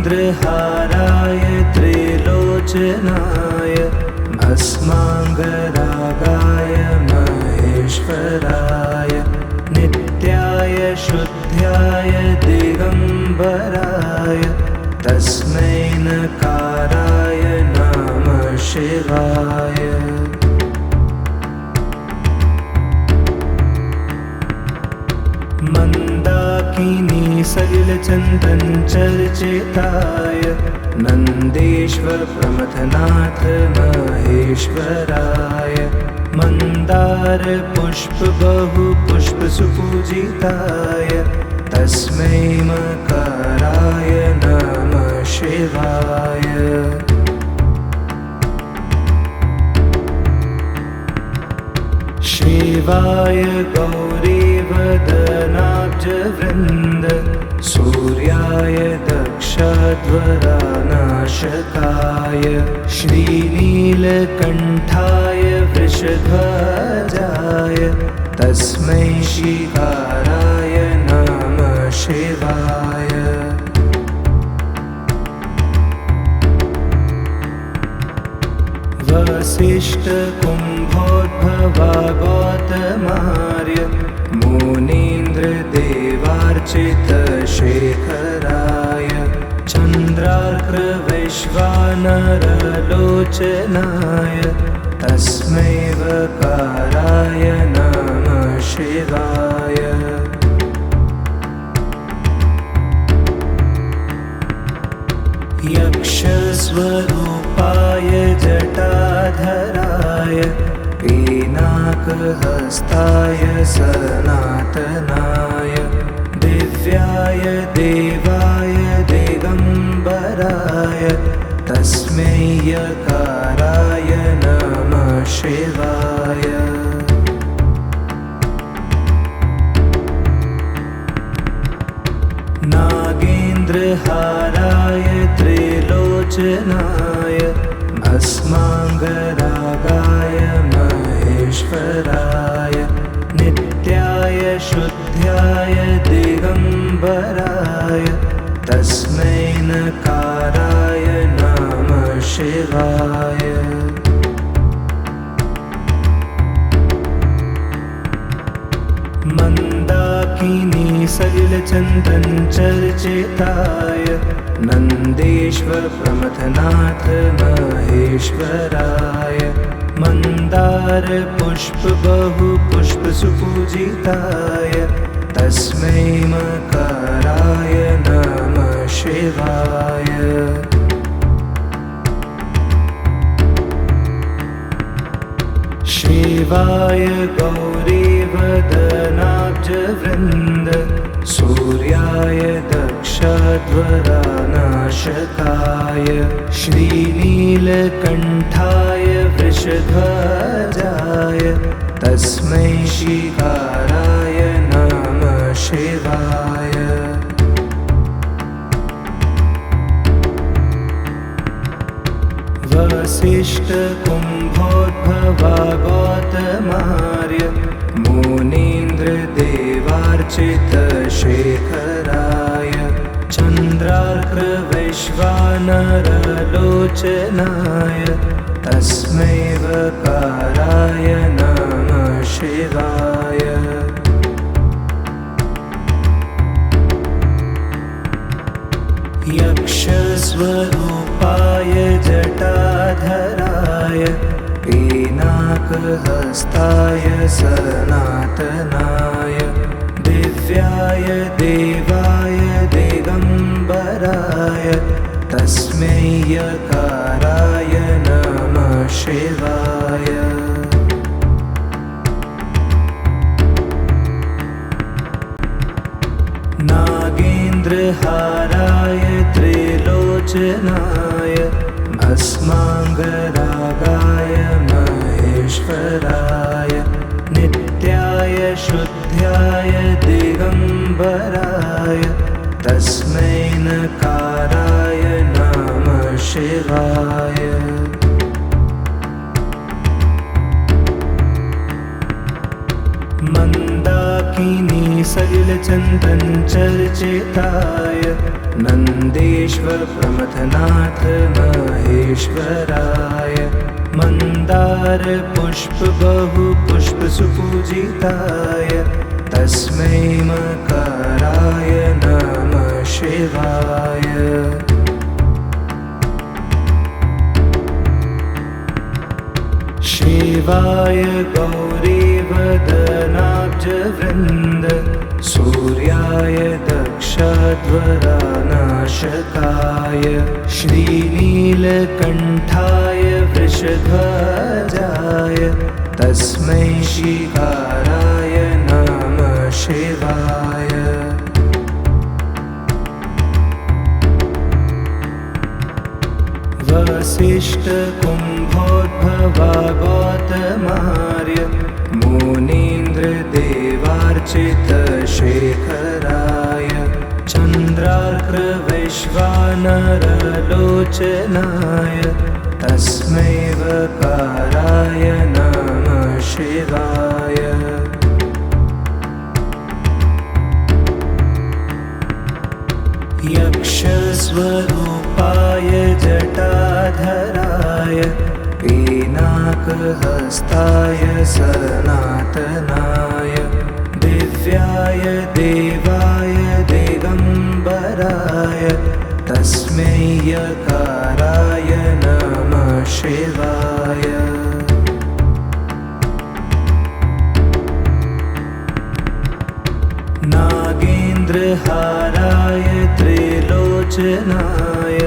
नागेन्द्रहाराय त्रिलोचनाय भस्माङ्गरागाय महेश्वराय नित्याय शुद्ध्याय दिगम्बराय तस्मै नकाराय नमः शिवाय। मन्दाकिनी सलिलचन्दन चर्चिताय नन्देश्वर प्रमथनाथ महेश्वराय मन्दार पुष्प बहु पुष्प सुपूजिताय तस्मै मकाराय नमः शिवाय। शिवाय गौरीवदनाब्जवृन्द सूर्याय दक्षध्वरानाशकाय श्रीनीलकण्ठाय वृषध्वजाय तस्मै शिकाराय नमः शिवाय। वसिष्ठकुम्भोद्भवा गौतमार्य मुनीन्द्रदेवार्चितशेखराय चन्द्रार्कवैश्वानरलोचनाय तस्मै वकाराय नमः शिवाय। यक्षस्वरूपाय जटाधराय पीनाकहस्ताय सनातनाय दिव्याय देवाय दिगम्बराय तस्मै यकाराय नमः शिवाय। नागेन्द्रहाराय त्रिलोचनाय भस्माङ्गरागाय महेश्वराय नित्याय शुद्ध्याय दिगम्बराय तस्मै नकाराय नमः शिवाय। मन्दाकिनी सलिलचन्दन चर्चिताय नन्देश्वर प्रमथनाथ महेश्वराय मन्दार पुष्प बहु पुष्प सुपूजिताय तस्मै मकाराय नमः शिवाय। शिवाय गौरीवदनाब्जवृन्द सूर्याय दक्षध्वरानाशकाय श्रीनीलकण्ठाय वृषध्वजाय तस्मै शिकाराय नमः शिवाय। वसिष्ठकुम्भोद्भवा गौतमार्य मुनीन्द्रदेवार्चितशेखराय चन्द्रार्कवैश्वानरलोचनाय तस्मै वकाराय नमः शिवाय। यक्षस्वरूपाय जटाधराय पीनाकहस्ताय सनातनाय दिव्याय देवाय दिगम्बराय तस्मै यकाराय नमः शिवाय। नागेन्द्रहाराय त्रिलोचनाय भस्माङ्गरागाय महेश्वराय नित्याय शुद्ध्याय दिगम्बराय तस्मै नकाराय नमः शिवाय। मन्दाकिनी सलिलचन्दन चर्चिताय नन्देश्वर प्रमथनाथ महेश्वराय मन्दार पुष्प बहु पुष्प सुपूजिताय तस्मै मकाराय नमः शिवाय। शिवाय गौरीवदनाब्जवृन्द सूर्याय दक्षध्वरानाशकाय श्रीनीलकण्ठाय वृषध्वजाय तस्मै शिकाराय नमः शिवाय। वसिष्ठकुम्भोद्भवा गौतमार्य मुनीन्द्रदेवार्चितशेखराय चन्द्रार्कवैश्वानरलोचनाय तस्मै वकाराय नमः शिवाय। यक्षस्वरूपाय जटाधराय पीनाकहस्ताय सनातनाय दिव्याय देवाय दिगम्बराय तस्मै यकाराय नमः शिवाय। नागेन्द्रहाराय त्रिलोचनाय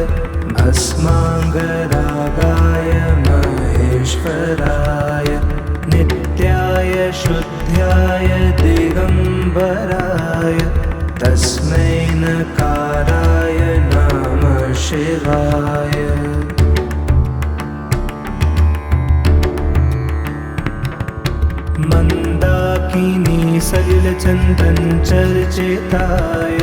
भस्माङ्गरागाय महेश्वराय नित्याय शुद्ध्याय दिगम्बराय तस्मै नकाराय नमः शिवाय। मन्दाकिनी सलिलचन्दन चर्चिताय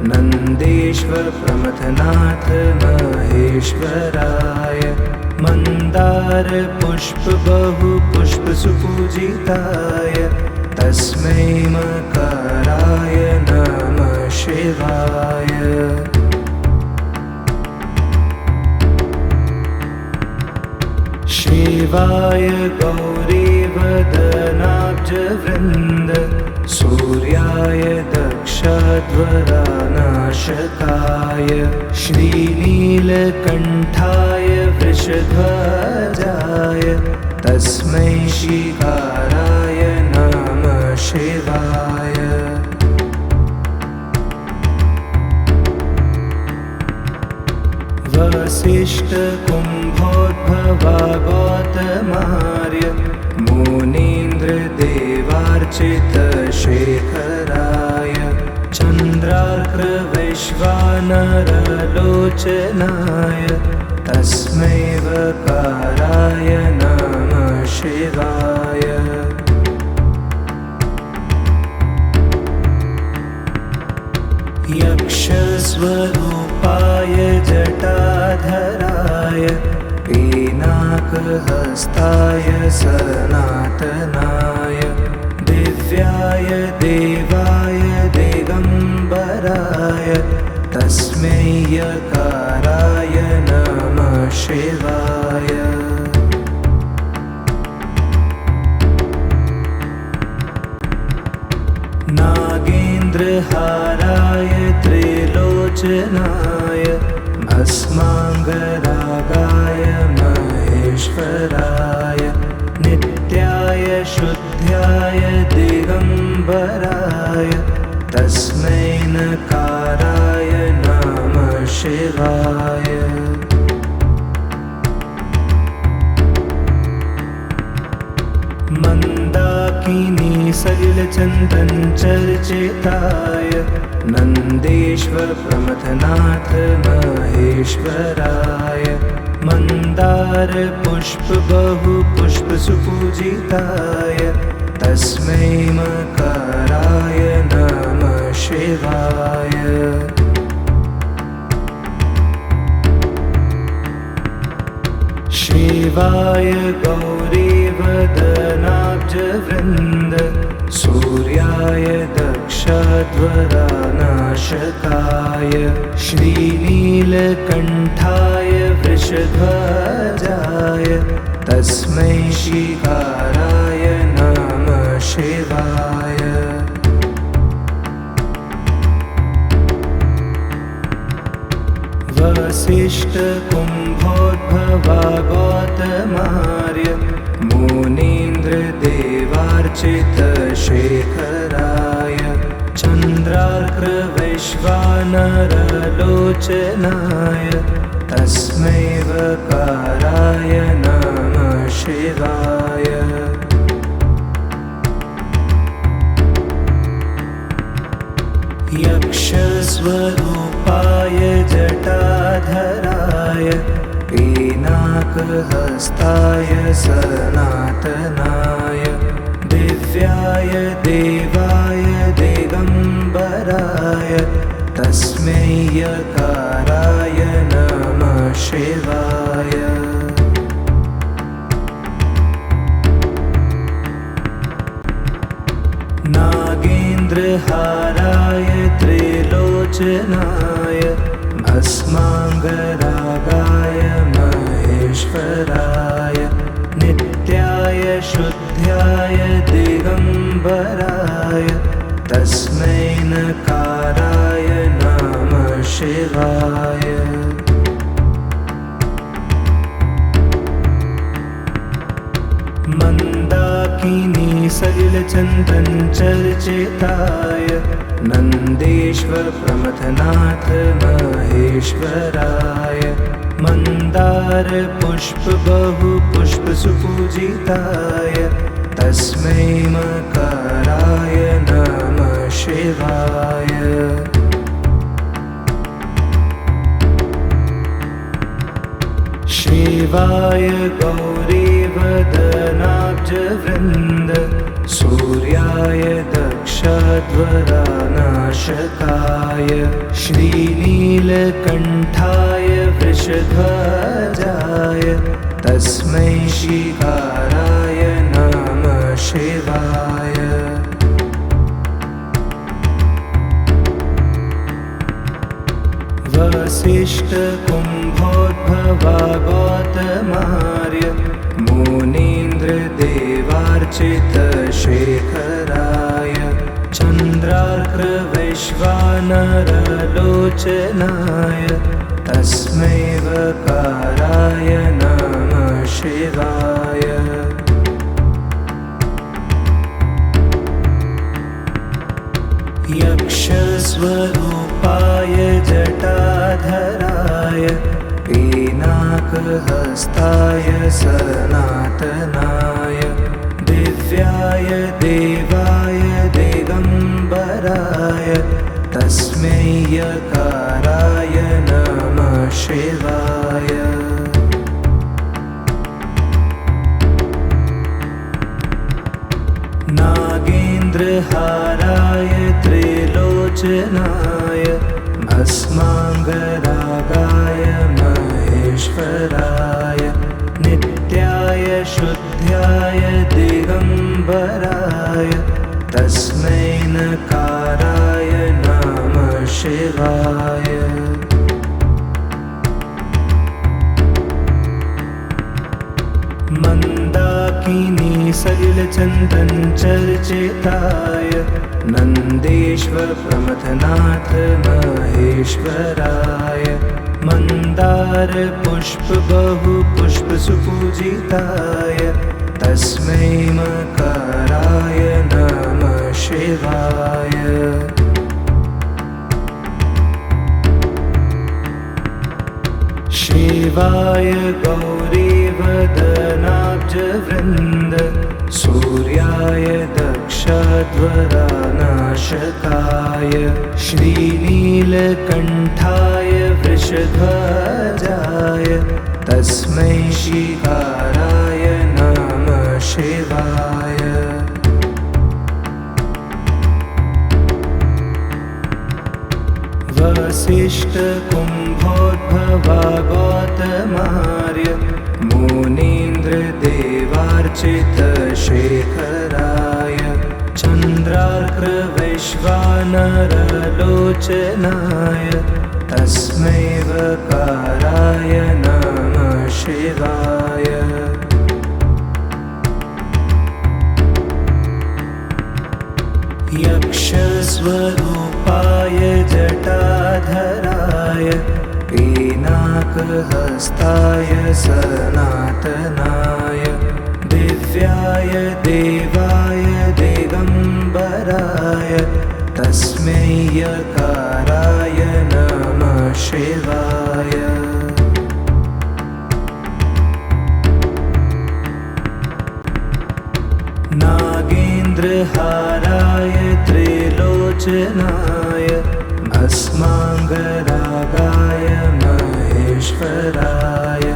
नन्देश्वर प्रमथनाथ महेश्वराय मन्दार पुष्प बहु पुष्प सुपूजिताय तस्मै मकाराय नमः शिवाय। शिवाय गौरीवदनाब्जवृन्द सूर्याय दक्षध्वरानाशकाय श्रीनीलकण्ठाय वृषध्वजाय तस्मै शिकाराय नमः शिवाय। वसिष्ठकुम्भोद्भवा गौतमार्य मुनीन्द्रदेवार्चितशेखराय चन्द्रार्कवैश्वानरलोचनाय तस्मै वकाराय नमः शिवाय। यक्षस्वरूपाय जटाधराय पीनाकहस्ताय सनातनाय दिव्याय देवाय दिगम्बराय तस्मै यकाराय नमः शिवाय। नागेन्द्रहाराय त्रिलोचनाय भस्माङ्गरागाय महेश्वराय नित्याय शुद्ध्याय दिगम्बराय तस्मै नकाराय नमः शिवाय। मन्दाकिनी सलिलचन्दन चर्चिताय नन्देश्वर प्रमथनाथ महेश्वराय मन्दार पुष्प बहु पुष्प सुपूजिताय तस्मै मकाराय नमः शिवाय। शिवाय गौरीवदनाब्जवृन्द नाशकाय श्रीनीलकण्ठाय वृषध्वजाय तस्मै शिकाराय नमः शिवाय। वसिष्ठकुम्भोद्भवा गौतमार्य मुनीन्द्रदेवार्चितशेखराय चन्द्रार्कवैश्वानरलोचनाय तस्मै वकाराय नमः शिवाय। यक्षस्वरूपाय जटाधराय पिनाकहस्ताय सनातनाय दिव्याय देवाय दिगम्बराय तस्मै यकाराय नमः शिवाय। नागेन्द्रहाराय त्रिलोचनाय भस्माङ्गरागाय महेश्वराय नित्याय शुद्ध्याय दिगम्बराय तस्मै नकाराय नमः शिवाय। मन्दाकिनी सलिलचन्दनचर्चिताय नन्देश्वर प्रमथनाथ महेश्वराय मन्दार पुष्प बहु पुष्प सुपूजिताय तस्मै मकाराय नमः शिवाय। शिवाय गौरीवदनाब्जवृन्द सूर्याय दक्षध्वरानाशकाय श्रीनीलकण्ठाय वृषध्वजाय तस्मै शिकाराय नमः शिवाय। वसिष्ठकुम्भोद्भवा गौतमार्य मुनीन्द्रदेवार्चितशेखराय चन्द्रार्कवैश्वानरलोचनाय तस्मै वकाराय नमः शिवाय। यक्षस्वरूपाय जटाधराय पिनाकहस्ताय सनातनाय दिव्याय देवाय दिगम्बराय तस्मै यकाराय नमः शिवाय। नागेन्द्रहाराय त्रिलोचनाय भस्माङ्गरागाय महेश्वराय नित्याय शुद्ध्याय दिगम्बराय तस्मै नकाराय नमः शिवाय। मन्दाकिनी सलिलचन्दनचर्चिताय नन्देश्वर प्रमथनाथ महेश्वराय मन्दार पुष्प बहु पुष्प सुपूजिताय तस्मै मकाराय नमः शिवाय। शिवाय गौरीवदनाब्जवृन्द सूर्याय दक्षध्वरानाशकाय श्रीनीलकण्ठाय वृषध्वजाय तस्मै शिकाराय नमः शिवाय। वसिष्ठकुम्भोद्भवा गौतमार्य मुनीन्द्रदेवार्चितशेखराय चन्द्रार्कवैश्वानरलोचनाय विश्वानरलोचनाय तस्मै वकाराय नमः शिवाय। यक्षस्वरूपाय जटाधराय पिनाकहस्ताय सनातनाय दिव्याय देवाय दिगम्बराय तस्मै यकाराय नमः शिवाय। नागेन्द्रहाराय त्रिलोचनाय भस्माङ्गरागाय महेश्वराय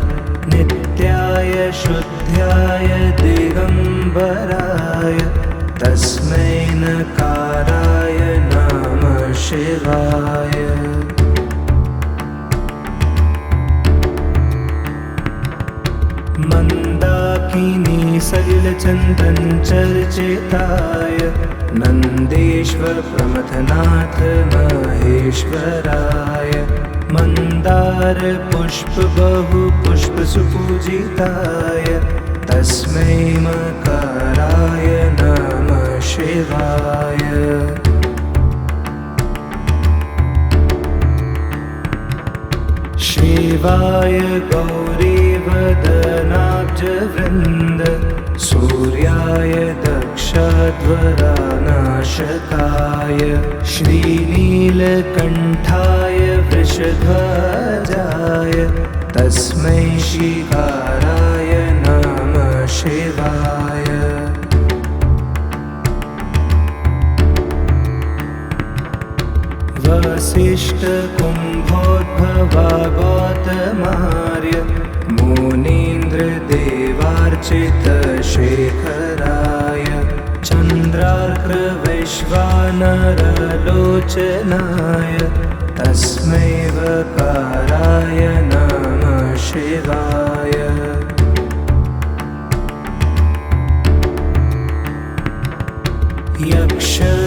नित्याय शुद्ध्याय दिगम्बराय तस्मै नकाराय नमः शिवाय। मन्दाकिनी सलिलचन्दन चर्चिताय नन्देश्वर प्रमथनाथ महेश्वराय मन्दार पुष्प बहु पुष्प सुपूजिताय तस्मै मकाराय नमः शिवाय। शिवाय गौरीवदनाब्जवृन्द सूर्याय दक्षध्वरानाशकाय श्रीनीलकण्ठाय वृषध्वजाय तस्मै शिकाराय नमः शिवाय। वसिष्ठकुम्भोद्भवा गौतमार्य मुनीन्द्रदेवार्चितशेखराय चन्द्रार्कवैश्वानरलोचनाय तस्मै वकाराय नमः शिवाय।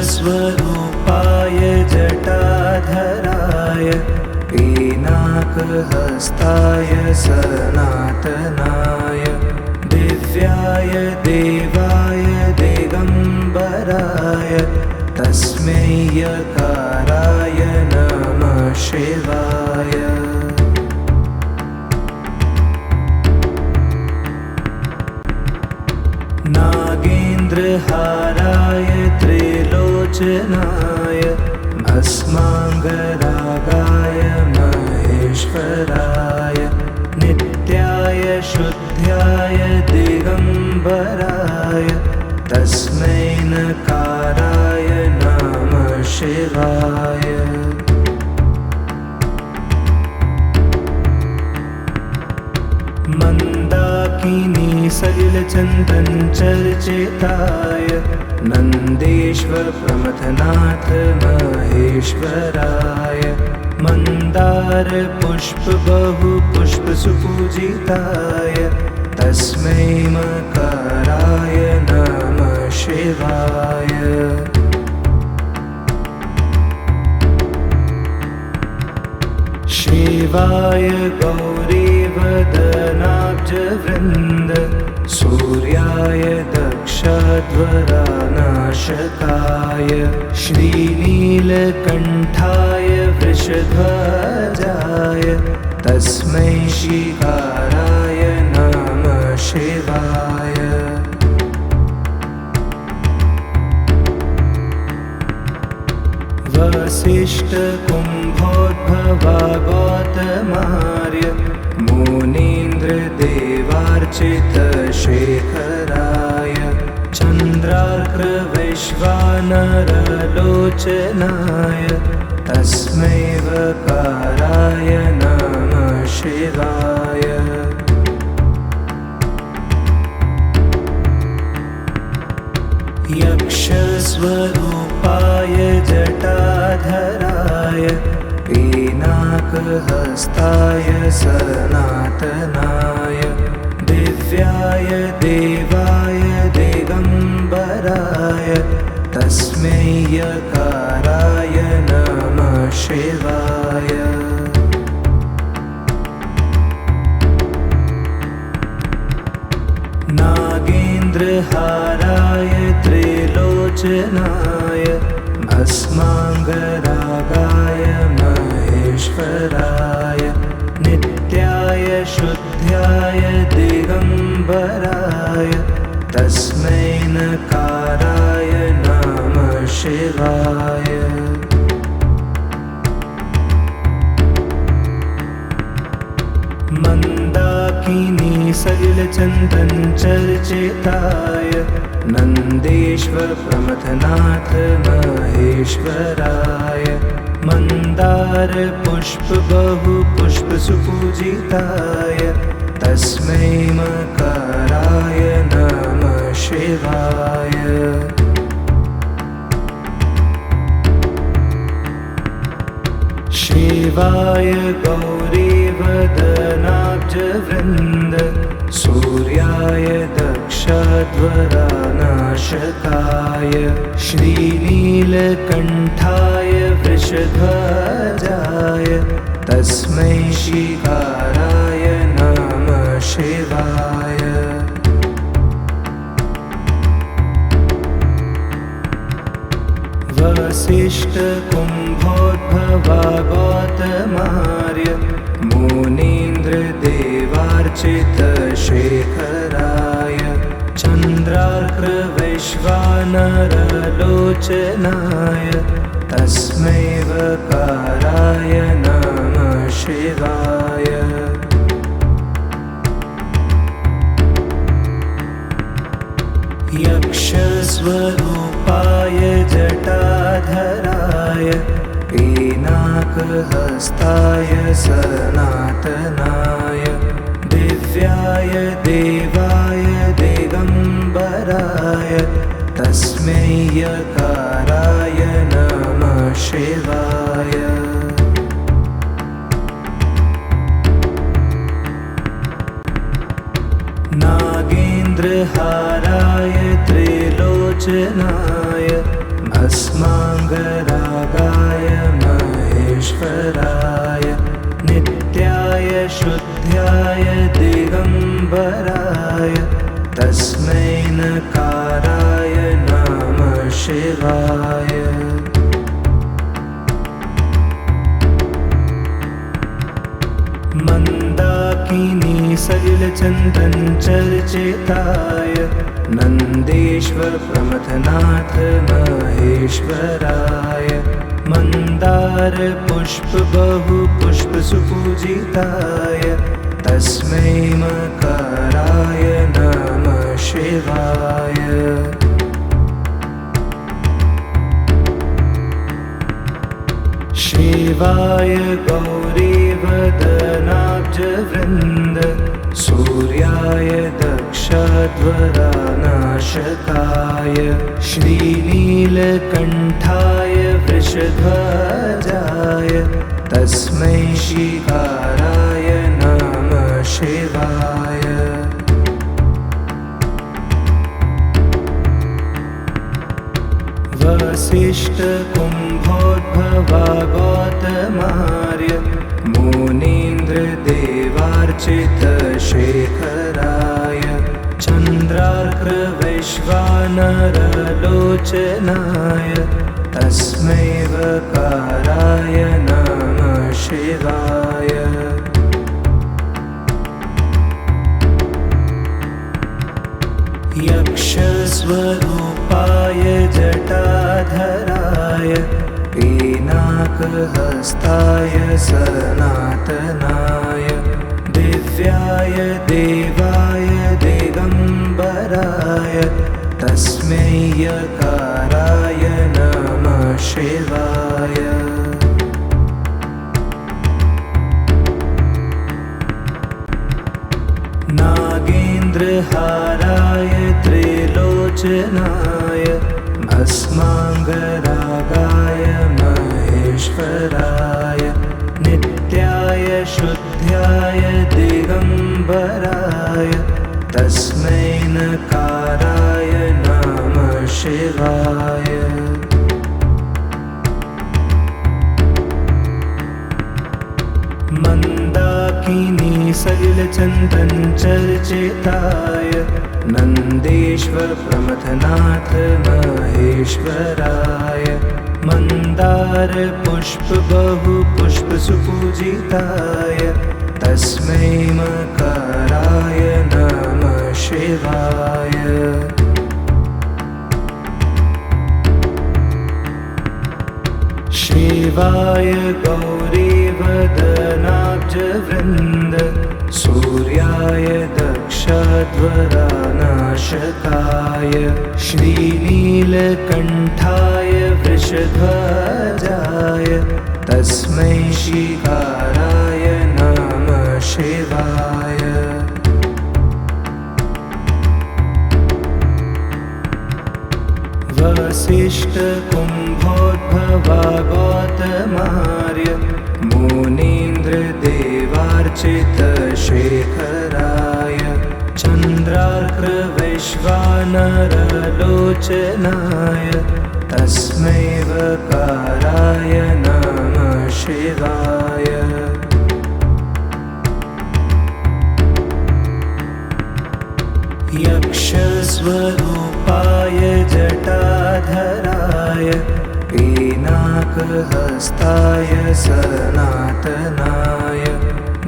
यक्षस्वरूपाय जटाधराय पिनाकहस्ताय सनातनाय दिव्याय देवाय दिगम्बराय तस्मै यकाराय नमः शिवाय। नागेन्द्रहाराय त्रिलोचनाय भस्माङ्गरागाय महेश्वराय नित्याय शुद्ध्याय दिगम्बराय तस्मै नकाराय नमः शिवाय। मन्दाकिनी सलिलचन्दन चर्चिताय नन्देश्वर प्रमथनाथ महेश्वराय मन्दार पुष्प बहु पुष्प सुपूजिताय तस्मै मकाराय नमः शिवाय। शिवाय गौरीवदनाब्जवृन्द सूर्याय दक्षध्वरानाशकाय श्रीनीलकण्ठाय वृषध्वजाय तस्मै शिकाराय नमः शिवाय। वसिष्ठकुम्भोद्भवा गौतमार्य मुनीन्द्रदेवार्चितशेखराय चन्द्रार्कवैश्वानरलोचनाय तस्मै वकाराय नमः शिवाय। यक्षस्वरूपाय जटाधराय पिनाकहस्ताय सनातनाय दिव्याय देवाय दिगम्बराय तस्मै यकाराय नमः शिवाय। नागेन्द्रहाराय त्रिलोचनाय भस्माङ्गरागाय महेश्वराय नित्याय शुद्ध्याय दिगम्बराय तस्मै नकाराय नमः शिवाय। मन्दाकिनी सलिलचन्दन चर्चिताय नन्देश्वर प्रमथनाथ महेश्वराय मन्दार पुष्प बहु पुष्प सुपूजिताय तस्मै मकाराय नमः शिवाय। शिवाय गौरीवदनाब्जवृन्द सूर्याय दक्षध्वरानाशकाय श्रीनीलकण्ठाय वृषध्वजाय तस्मै शिकाराय नमः शिवाय। वसिष्ठकुम्भोद्भवा गौतमार्य मुनीन्द्रदेवार्चितशेखराय चन्द्रार्कवैश्वानरलोचनाय तस्मै वकाराय नमः शिवाय। यक्षस्वरूपाय जटाधराय पीनाकहस्ताय सनातनाय दिव्याय देवाय दिगम्बराय तस्मै यकाराय नमः शिवाय। नागेन्द्रहाराय त्रिलोचनाय भस्माङ्गरागाय महेश्वराय नित्याय शुद्ध्याय दिगम्बराय तस्मै नकाराय नमः शिवाय। मन्दाकिनी सलिलचन्दन चर्चिताय नन्देश्वर प्रमथनाथ महेश्वराय मन्दार पुष्प बहु पुष्प सुपूजिताय तस्मै मकाराय नमः शिवाय। शिवाय गौरीवदनाब्जवृन्द सूर्याय दक्षध्वरानाशकाय श्रीनीलकण्ठाय वृषध्वजाय तस्मै शिकाराय नमः शिवाय। वसिष्ठकुम्भोद्भवा गौतमार्य मुनीन्द्रदेवार्चितशेखराय चन्द्रार्कवैश्वानरलोचनाय तस्मै वकाराय नमः शिवाय। यक्षस्वरूपाय जटाधराय पीनाकहस्ताय सनातनाय दिव्याय देवाय दिगम्बराय तस्मै यकाराय नमः शिवाय। नागेन्द्रहाराय त्रिलोचनाय भस्माङ्गरागाय महेश्वराय नित्याय शुद्ध्याय दिगम्बराय तस्मै नकाराय नमः शिवाय। सलिलचन्दनचर्चिताय नन्देश्वर प्रमथनाथ महेश्वराय मन्दार पुष्प बहु पुष्प सुपूजिताय तस्मै मकाराय नमः शिवाय। शिवाय गौरीवदनाब्जवृन्द सूर्याय दक्षध्वरानाशकाय श्रीनीलकण्ठाय वृषध्वजाय तस्मै शिकाराय नमः शिवाय। वसिष्ठकुम्भोद्भवा गौतमार्य मुनीन्द्रदेवार्चितशेखराय चन्द्रार्कवैश्वानरलोचनाय तस्मै वकाराय नमः शिवाय। यक्षस्वरूपाय जटाधराय पीनाकहस्ताय सनातनाय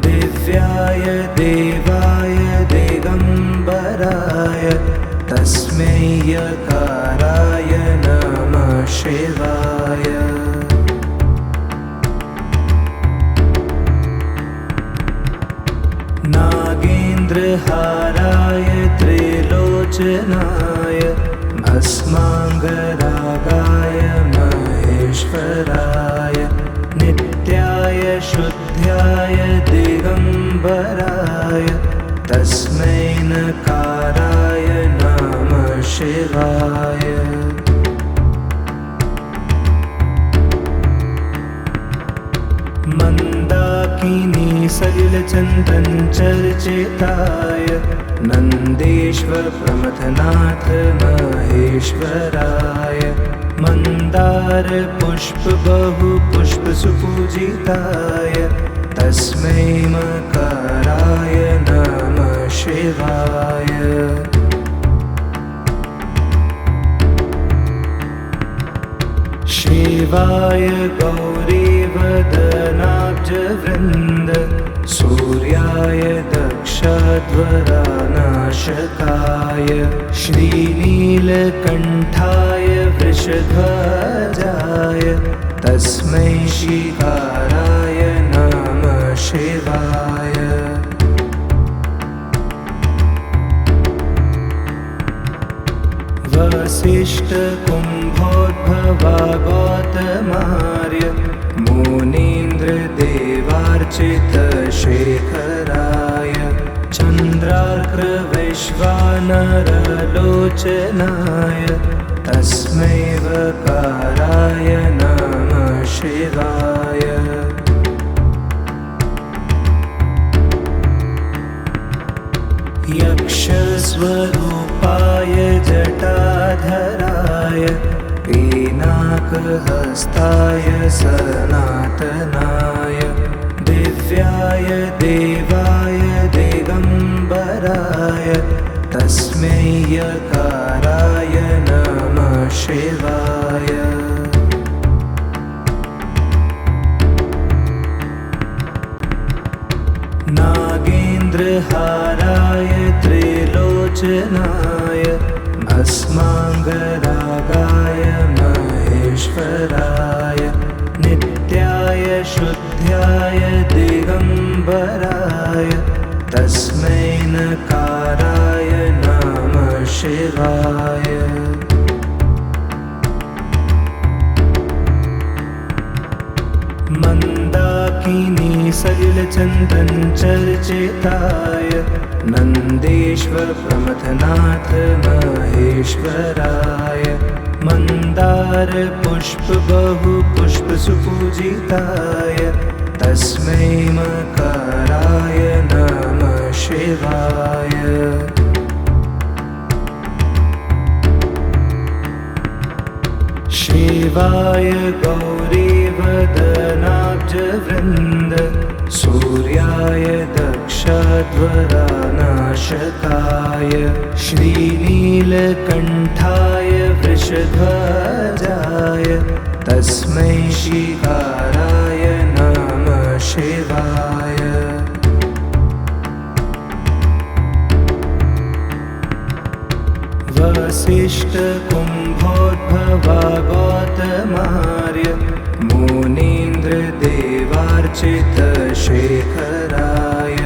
दिव्याय देवाय दिगम्बराय तस्मै यकाराय नमः शिवाय। नागेन्द्रहाराय त्रिलोचनाय भस्माङ्गरागाय महेश्वराय नित्याय शुद्ध्याय दिगम्बराय तस्मै नकाराय नमः शिवाय। मन्दाकिनी सलिलचन्दनचर्चिताय नन्देश्वर प्रमथनाथ महेश्वराय मन्दार पुष्प बहु पुष्प सुपूजिताय तस्मै मकाराय नमः शिवाय। शिवाय गौरीवदनाब्जवृन्द सूर्याय दक्षध्वरानाशकाय श्रीनीलकण्ठाय वृषध्वजाय तस्मै शिकाराय नमः शिवाय। वसिष्ठकुम्भोद्भवा गौतमार्य मुनीन्द्रदेवार्चितशेखराय चन्द्रार्कवैश्वानरलोचनाय तस्मै वकाराय नमः शिवाय। यक्षस्वरूपाय जटाधराय पीनाकहस्ताय सनातनाय दिव्याय देवाय दिगम्बराय तस्मै यकाराय नमः शिवाय। नागेन्द्रहाराय त्रिलोचनाय भस्माङ्गरागाय महेश्वराय नित्याय शुद्ध्याय दिगम्बराय तस्मै नकाराय नमः शिवाय। मन्दाकिनी सलिलचन्दनचर्चिताय नन्देश्वर प्रमथनाथ महेश्वराय मन्दार पुष्प बहु पुष्प सुपूजिताय तस्मै मकाराय नमः शिवाय। शिवाय गौरीवदनाब्जवृन्द सूर्याय दक्षध्वरानाशकाय श्रीनीलकण्ठाय वृषध्वजाय तस्मै श्रीकाराय नमः शिवाय। वसिष्ठकुम्भोद्भवा गौतमार्य मुनीन्द्रदेवार्चितशेखराय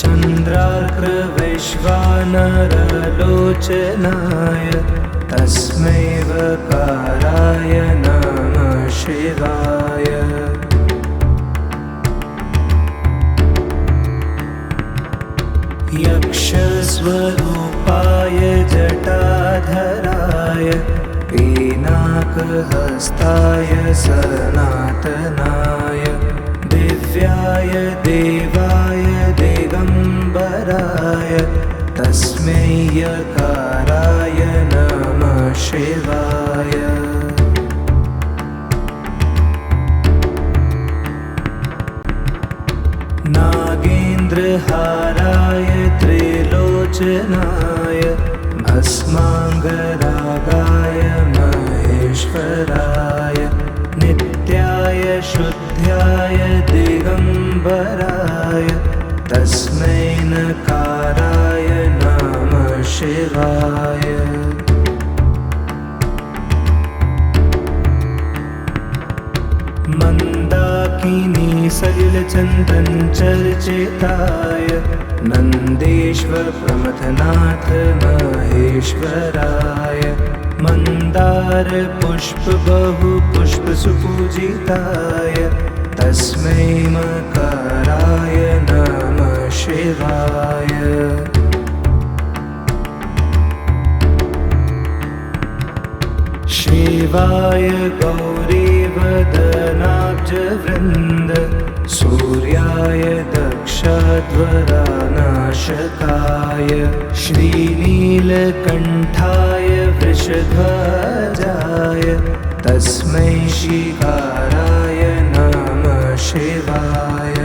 चन्द्रार्कवैश्वानरलोचनाय तस्मै वकाराय नमः शिवाय। यक्षस्वरूपाय जटाधराय पिनाकहस्ताय सनातनाय दिव्याय देवाय दिगम्बराय तस्मै यकाराय नमः शिवाय। नागेन्द्रहाराय त्रिलोचनाय भस्माङ्गरागाय महेश्वराय नित्याय शुद्ध्याय दिगम्बराय तस्मै नकाराय नमः शिवाय। मन्दाकिनी सलिलचन्दनचर्चिताय नन्देश्वर प्रमथनाथ महेश्वराय मन्दार पुष्प बहु पुष्प सुपूजिताय तस्मै मकाराय नमः शिवाय। शिवाय गौरीवदनाब्जवृन्द सूर्याय दक्षध्वरानाशकाय श्रीनीलकण्ठाय वृषध्वजाय तस्मै श्रीकाराय नमः शिवाय।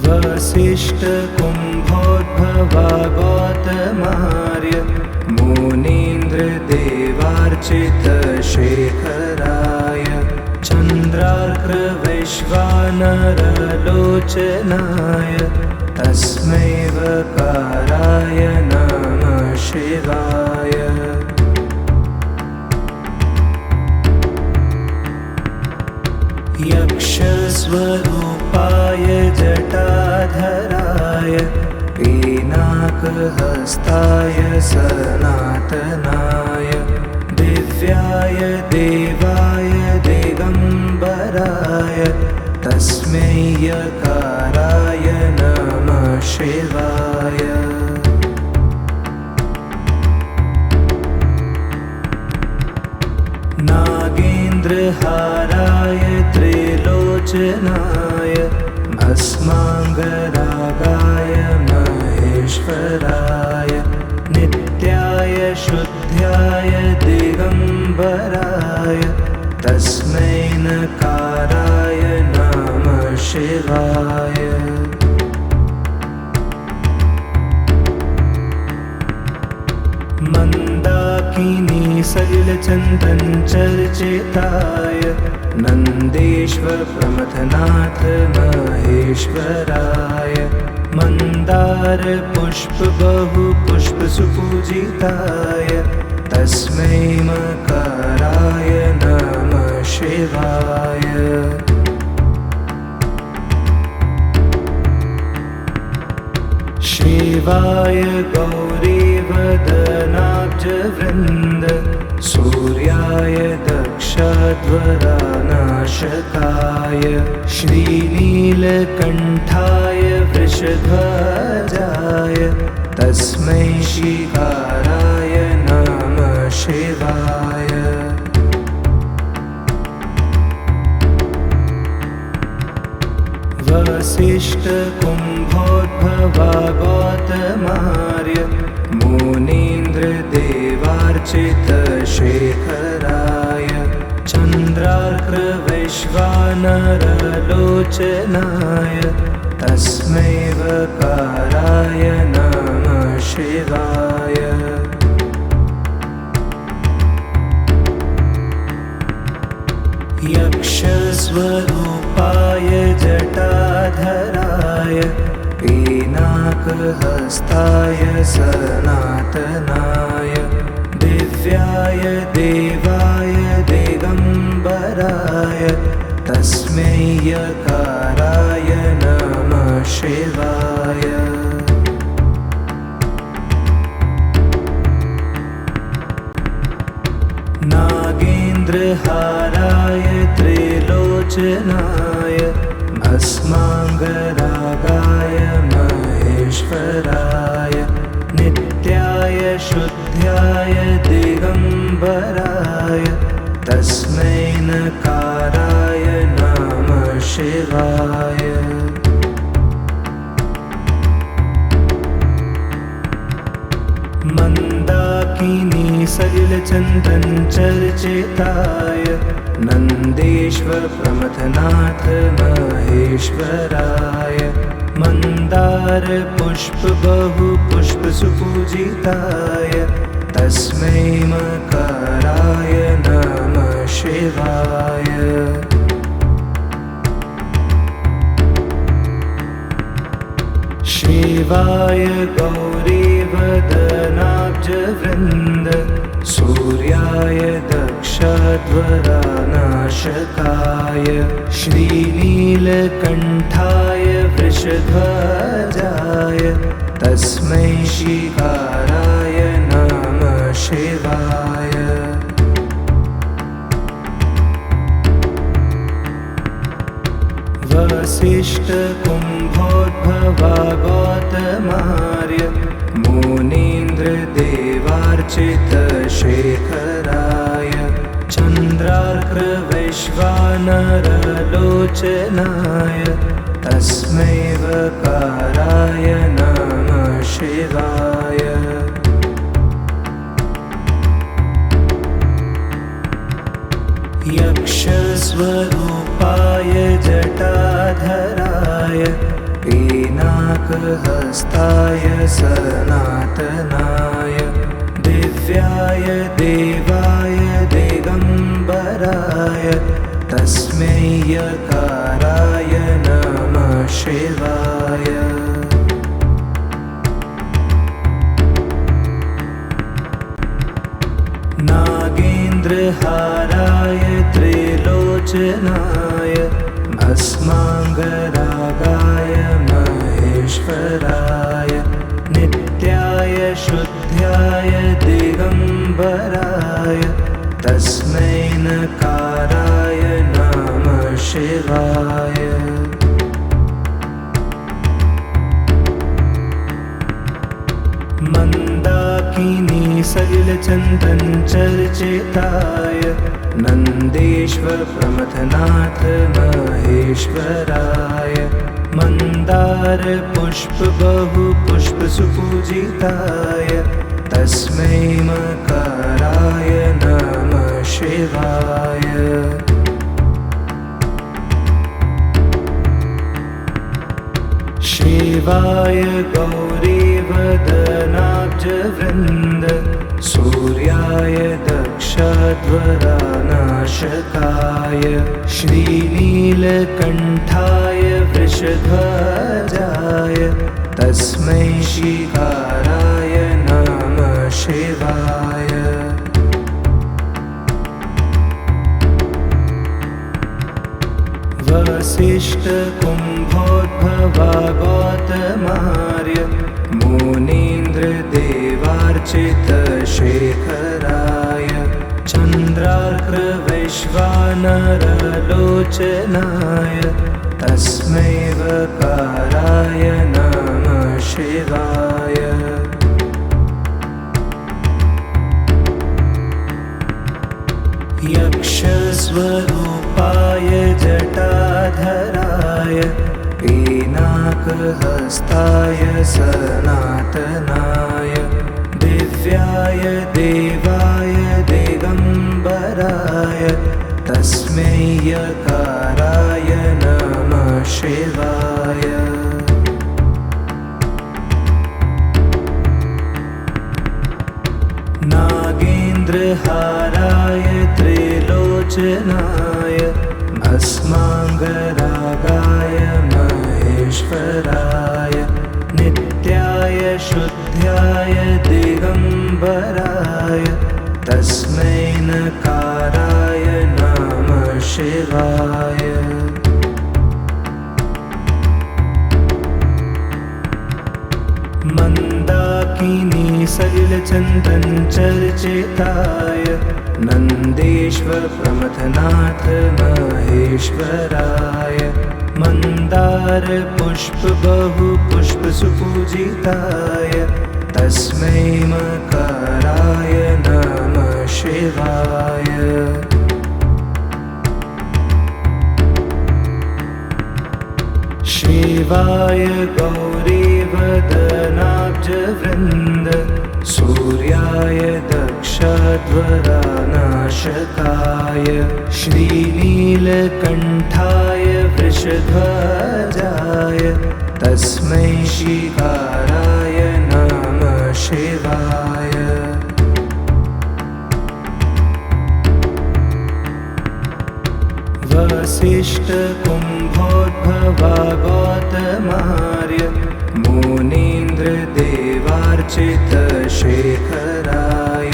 वसिष्ठकुम्भोद्भवा गौतमार्य मुनीन्द्रदेवार्चितशेखराय चन्द्रार्कवैश्वानरलोचनाय तस्मै वकाराय नमः शिवाय। यक्षस्वरूपाय जटाधराय पिनाकहस्ताय सनातनाय दिव्याय देवाय दिगम्बराय तस्मै यकाराय नमः शिवाय। नागेन्द्रहाराय त्रिलोचनाय भस्माङ्गरागाय महेश्वराय नित्याय शुद्ध्याय दिगम्बराय तस्मै नकाराय नमः शिवाय। मन्दाकिनी सलिलचन्दनचर्चिताय नन्देश्वर प्रमथनाथ महेश्वराय मन्दार पुष्प बहु पुष्प सुपूजिताय तस्मै मकाराय नमः शिवाय। शिवाय गौरीवदनाब्जवृन्द सूर्याय दक्षध्वरानाशकाय श्रीनीलकण्ठाय वृषध्वजाय तस्मै श्रीकाराय नमः शिवाय। वसिष्ठकुम्भोद्भवा गौतमार्य मुनीन्द्रदेवार्चितशेखराय चन्द्रार्कवैश्वानरलोचनाय विश्वानरलोचनाय तस्मै वकाराय नमः शिवाय। यक्षस्वरूपाय जटाधराय पिनाकहस्ताय सनातनाय दिव्याय देवाय दिगम्बराय तस्मै यकाराय नमः शिवाय। नागेन्द्रहाराय त्रिलोचनाय भस्माङ्गरागाय महेश्वराय नित्याय शुद्ध्याय दिगम्बराय तस्मै नकाराय नमः शिवाय। मन्दाकिनी सलिलचन्दन चर्चिताय नन्देश्वर प्रमथनाथ महेश्वराय मन्दार पुष्प बहु पुष्प सुपूजिताय तस्मै मकाराय नमः शिवाय। शिवाय गौरीवदनाब्जवृन्द सूर्याय दक्षध्वरानाशकाय श्रीनीलकण्ठाय वृषध्वजाय तस्मै शिकाराय नमः शिवाय। वसिष्ठकुम्भोद्भवा गौतमार्य मुनीन्द्रदेवार्चितशेखराय चन्द्रार्कवैश्वानरलोचनाय तस्मै वकाराय नमः शिवाय। यक्षस्वरूपाय जटाधराय पिनाकहस्ताय सनातनाय दिव्याय देवाय दिगम्बराय तस्मै यकाराय नमः शिवाय। नागेन्द्रहाराय त्रिलोचनाय भस्माङ्गरागाय महेश्वराय नित्याय शुद्ध्याय दिगम्बराय तस्मै नकाराय नमः शिवाय। मन्दाकिनी सलिलचन्दन चर्चिताय नन्देश्वर प्रमथनाथ महेश्वराय मन्दार पुष्प बहु पुष्प सुपूजिताय तस्मै मकाराय नमः शिवाय। शिवाय गौरीवदनाब्जवृन्द सूर्याय दक्षध्वरानाशकाय श्रीनीलकण्ठाय वृषध्वजाय तस्मै शिकाराय नमः शिवाय। वसिष्ठकुम्भोद्भवा गौतमार्य मुनीन्द्रदेवार्चितशेखराय चन्द्रार्कवैश्वानरलोचनाय तस्मै वकाराय नमः शिवाय। यक्षस्वरूपाय जटाधराय पिनाकहस्ताय सनातनाय दिव्याय देवाय दिगम्बराय तस्मै यकाराय नमः शिवाय। नागेन्द्रहाराय त्रिलोचनाय भस्माङ्गरागाय महेश्वराय नित्याय शुद्ध्याय दिगम्बराय तस्मै नकाराय नमः शिवाय। मन्दाकिनी सलिलचन्दन चर्चिताय नन्देश्वर प्रमथनाथ महेश्वराय मन्दार पुष्प बहु पुष्प सुपूजिताय तस्मै मकाराय नमः शिवाय। शिवाय गौरीवदनाब्जवृन्द सूर्याय दक्षध्वरानाशकाय श्रीनीलकण्ठाय वृषध्वजाय तस्मै शिकाराय नमः शिवाय। वसिष्ठकुम्भोद्भवा गौतमार्य मुनीन्द्रदेवार्चितशेखराय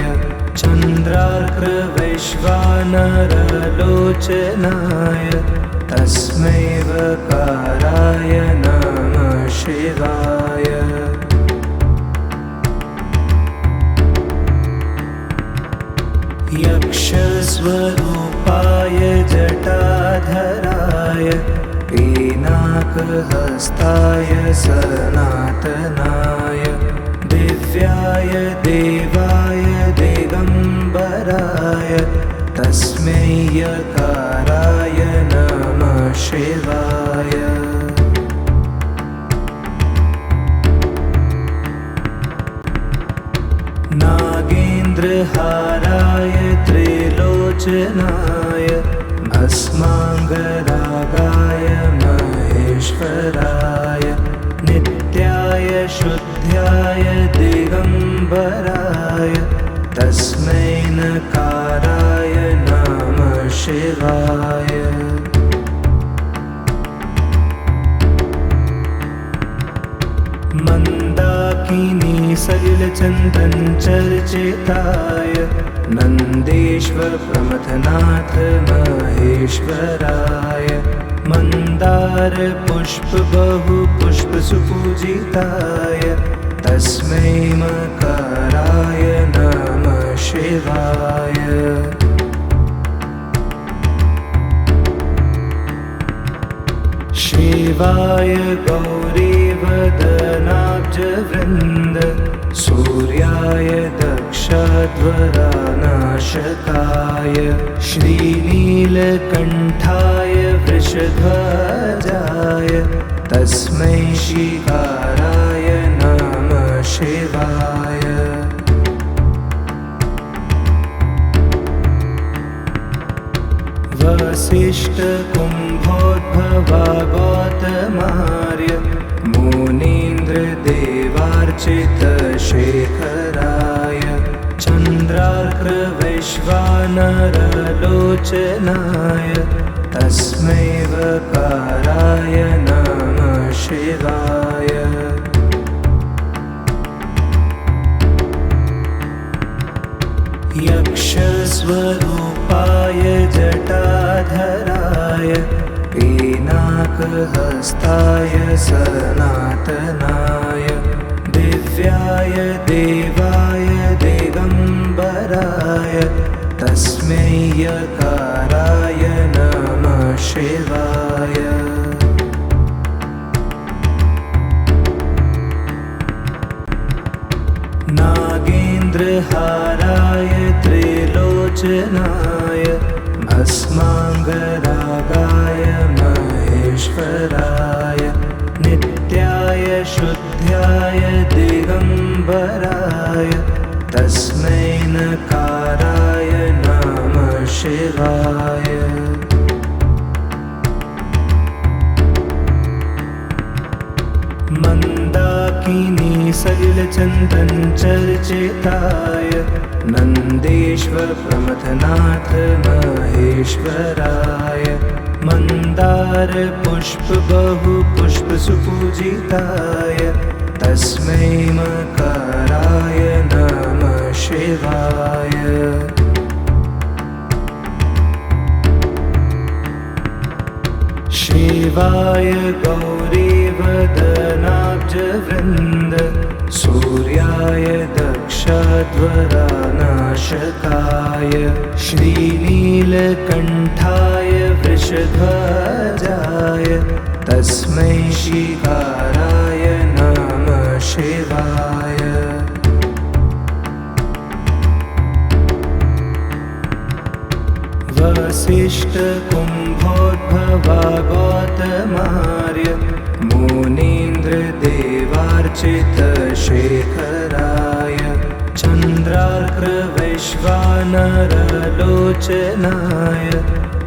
चन्द्रार्कवैश्वानरलोचनाय तस्मै वकाराय नमः शिवाय। यक्षस्वरूपाय जटाधराय पीनाकहस्ताय सनातनाय दिव्याय देवाय दिगम्बराय तस्मै यकाराय नमः शिवाय। नागेन्द्रहाराय त्रिलोचनाय भस्माङ्गरागाय महेश्वराय नित्याय शुद्ध्याय दिगम्बराय तस्मै नकाराय नमः शिवाय। मन्दाकिनी सलिलचन्दन चर्चिताय नन्देश्वर प्रमथनाथ महेश्वराय मन्दार पुष्प बहु पुष्प सुपूजिताय तस्मै मकाराय नमः शिवाय। शिवाय गौरीवदनाब्जवृन्द सूर्याय दक्षध्वरानाशकाय श्रीनीलकण्ठाय वृषध्वजाय तस्मै शिकाराय नमः शिवाय। वसिष्ठकुम्भोद्भवा गौतमार्य मुनीन्द्रदेवार्चितशेखराय चन्द्रार्कवैश्वानरलोचनाय तस्मै वकाराय नमः शिवाय। यक्षस्वरूपाय जटाधराय पीनाकहस्ताय सनातनाय दिव्याय देवाय दिगम्बराय तस्मै यकाराय नमः शिवाय। नागेन्द्रहाराय त्रिलोचनाय भस्माङ्गरागाय महेश्वराय नित्याय शुद्ध्याय दिगम्बराय तस्मै नकाराय नमः शिवाय। मन्दाकिनी सलिलचन्दन चर्चिताय नन्देश्वर प्रमथनाथ महेश्वराय। मन्दार पुष्प बहु पुष्प सुपूजिताय तस्मै मकाराय नमः शिवाय। शिवाय गौरीवदनाब्जवृन्द सूर्याय दक्षध्वरानाशकाय श्रीनीलकण्ठाय वृषध्वजाय तस्मै शिकाराय नमः शिवाय। वसिष्ठकुम्भोद्भवा गौतमार्य मुनीन्द्रदेवार्चितशेखराय चन्द्रार्कवैश्वानरलोचनाय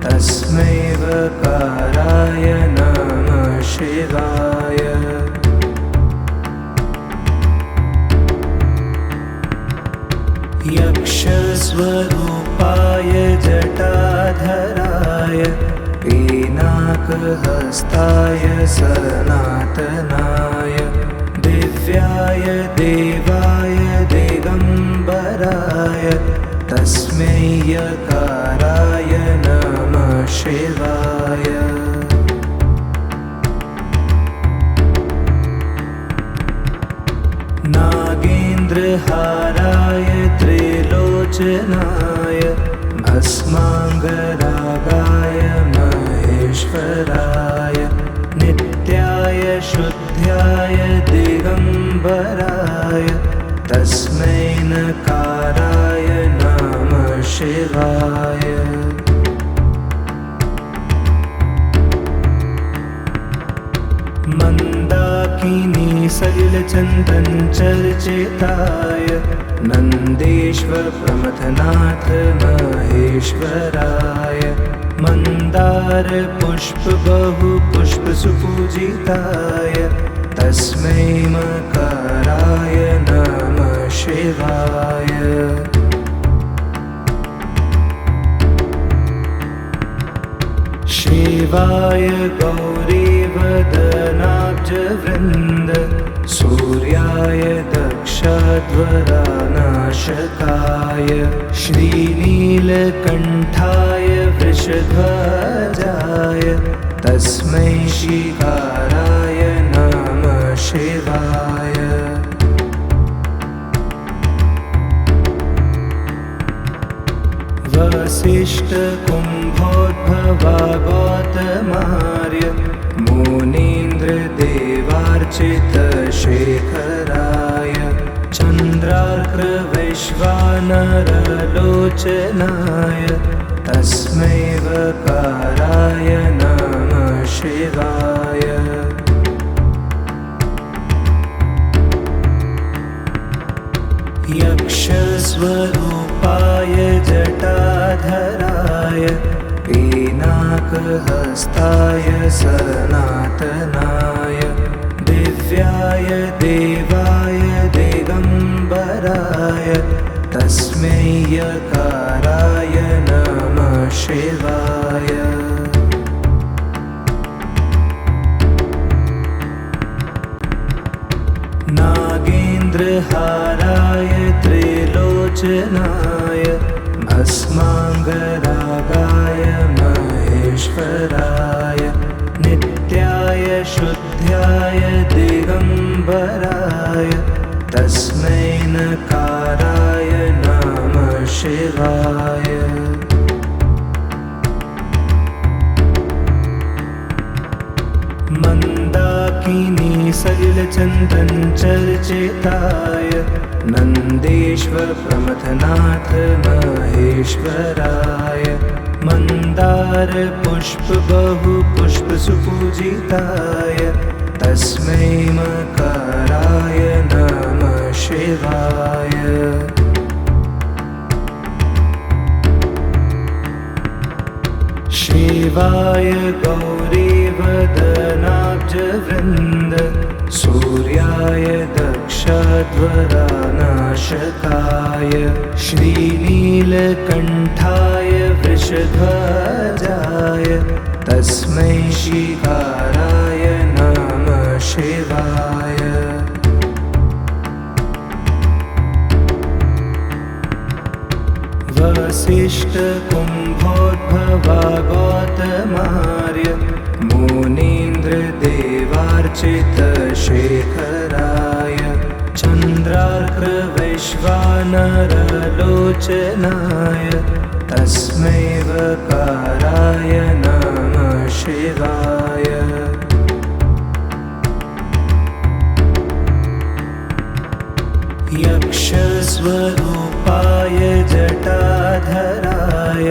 तस्मै वकाराय नमः शिवाय। यक्षस्वरूपाय जटाधराय पिनाकहस्ताय सनातनाय दिव्याय देवाय दिगम्बराय तस्मै यकाराय नमः शिवाय। नागेन्द्रहाराय त्रिलोचनाय भस्माङ्गरागाय महेश्वराय नित्याय शुद्ध्याय दिगम्बराय तस्मै नकाराय नमः शिवाय। मन्दाकिनी सलिलचन्दन चर्चिताय नन्देश्वर प्रमथनाथ महेश्वराय। मन्दार पुष्प बहु पुष्प सुपूजिताय तस्मै मकाराय नमः शिवाय। शिवाय गौरीवदनाब्जवृन्द सूर्याय दक्षध्वरानाशकाय श्रीनीलकण्ठाय वृषध्वजाय तस्मै शिकाराय नमः शिवाय। वसिष्ठकुम्भोद्भवा गौतमार्य मुनीन्द्रदेवार्चितशेखराय चन्द्रार्कवैश्वानरलोचनाय तस्मै वकाराय नमः शिवाय। यक्षस्वरूपाय जटाधराय पिनाकहस्ताय सनातनाय दिव्याय देवाय दिगम्बराय तस्मै यकाराय नमः शिवाय। नागेन्द्रहाराय त्रिलोचनाय भस्माङ्गरागाय महेश्वराय नित्याय शुद्ध्याय दिगम्बराय तस्मै नकाराय नमः शिवाय। मन्दाकिनी सलिलचन्दन चर्चिताय नन्देश्वर प्रमथनाथ महेश्वराय। मन्दार पुष्प बहु पुष्प सुपूजिताय तस्मै मकाराय नमः शिवाय। शिवाय गौरीवदनाब्जवृन्द सूर्याय दक्षध्वरानाशकाय श्रीनीलकण्ठाय वृषध्वजाय तस्मै शिकाराय नमः शिवाय। वसिष्ठकुम्भोद्भवा गौतमार्य मुनीन्द्रदेवार्चितशेखराय चन्द्रार्कवैश्वानरलोचनाय तस्मै वकाराय नमः शिवाय। यक्षस्वरूपाय जटाधराय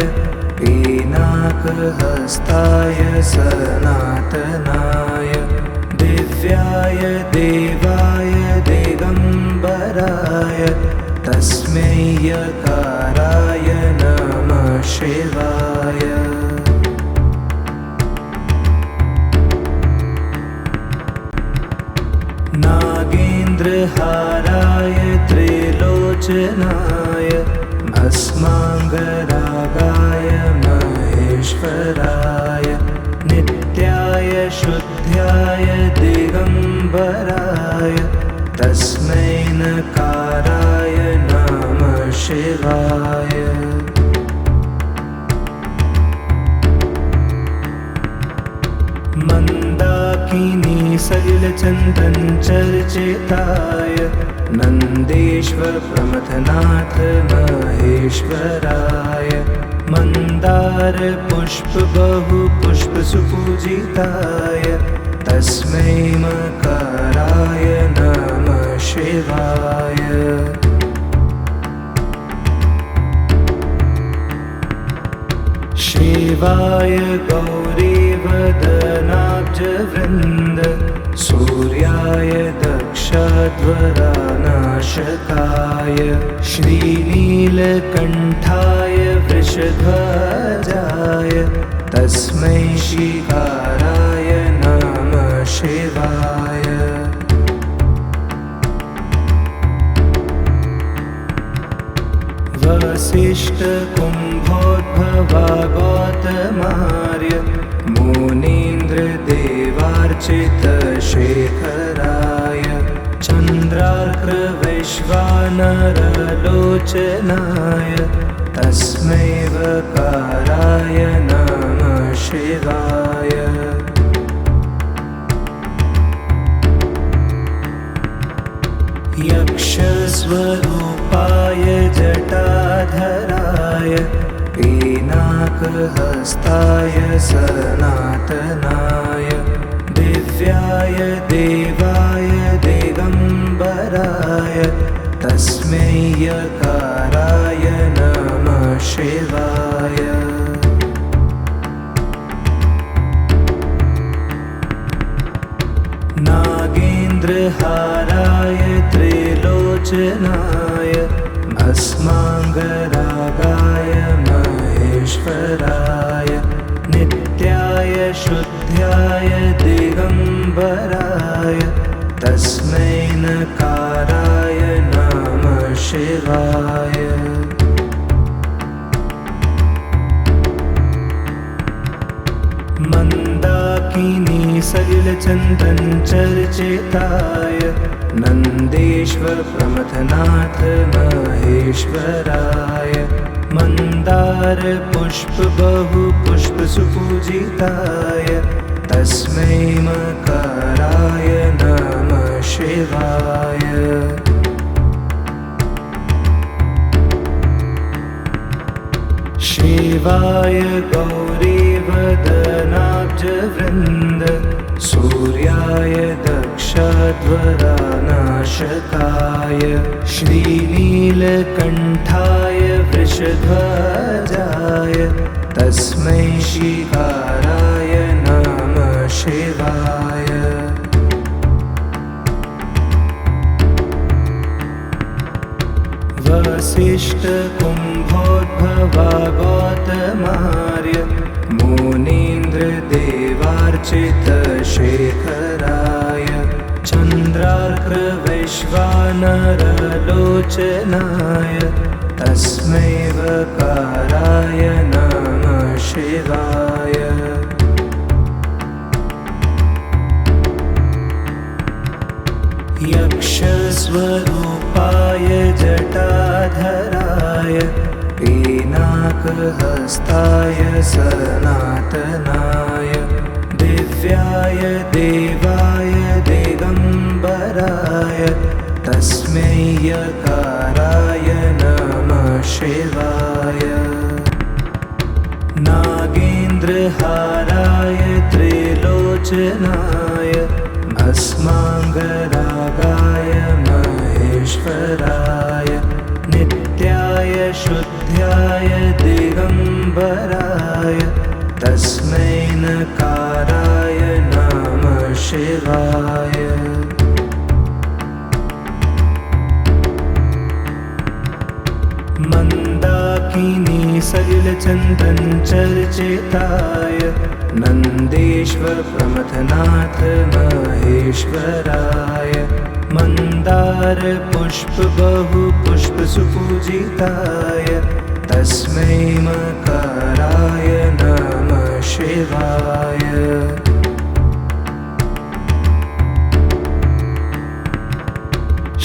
पिनाकहस्ताय सनातनाय दिव्याय देवाय दिगम्बराय तस्मै यकाराय नमः शिवाय। नागेन्द्रहाराय त्रिलोचनाय भस्माङ्गरागाय महेश्वराय नित्याय शुद्ध्याय दिगम्बराय तस्मै नकाराय नमः शिवाय। मन्दाकिनी सलिलचन्दनचर्चिताय नन्देश्वर प्रमथनाथ महेश्वराय मन्दार पुष्प बहु पुष्प सुपूजिताय तस्मै मकाराय नमः शिवाय। शिवाय गौरीवदनाब्जवृन्द सूर्याय दक्षध्वरानाशकाय श्रीनीलकण्ठाय वृषध्वजाय तस्मै शिकाराय नमः शिवाय। वसिष्ठकुम्भोद्भवा गौतमार्य मुनीन्द्रदेवार्चितशेखराय चन्द्रार्कवैश्वानरलोचनाय तस्मै वकाराय नमः शिवाय। यक्षस्वरूपाय जटाधराय पिनाकहस्ताय सनातनाय दिव्याय देवाय दिगम्बराय तस्मै यकाराय नमः शिवाय। नागेन्द्रहाराय त्रिलोचनाय भस्माङ्गरागाय महेश्वराय नित्याय शुद्ध्याय दिगम्बराय तस्मै नकाराय नमः शिवाय। मन्दाकिनी सलिलचन्दनचर्चिताय नन्देश्वर प्रमथनाथ महेश्वराय मन्दार पुष्प बहु पुष्प सुपूजिताय तस्मै मकाराय नमः शिवाय। शिवाय गौरीवदनाब्जवृन्द सूर्याय दक्षध्वरानाशकाय श्रीनीलकण्ठाय वृषध्वजाय तस्मै शिकाराय नमः शिवाय। वसिष्ठकुम्भोद्भवा गौतमार्य भवागोतमार्य मुनीन्द्रदेवार्चितशेखराय चन्द्रार्कवैश्वानरलोचनाय तस्मै वकाराय नमः शिवाय। यक्षस्वरूपाय जटाधराय पिनाकहस्ताय सनातनाय दिव्याय देवाय दिगम्बराय तस्मै यकाराय नमः शिवाय। नागेन्द्रहाराय त्रिलोचनाय भस्माङ्गरागाय महेश्वराय नित्याय शुद्ध्याय दिगम्बराय तस्मै नकाराय नमः शिवाय। मन्दाकिनी सलिलचन्दन चर्चिताय नन्देश्वर प्रमथनाथ महेश्वराय मन्दार पुष्प बहु पुष्प सुपूजिताय तस्मै मकाराय नमः शिवाय।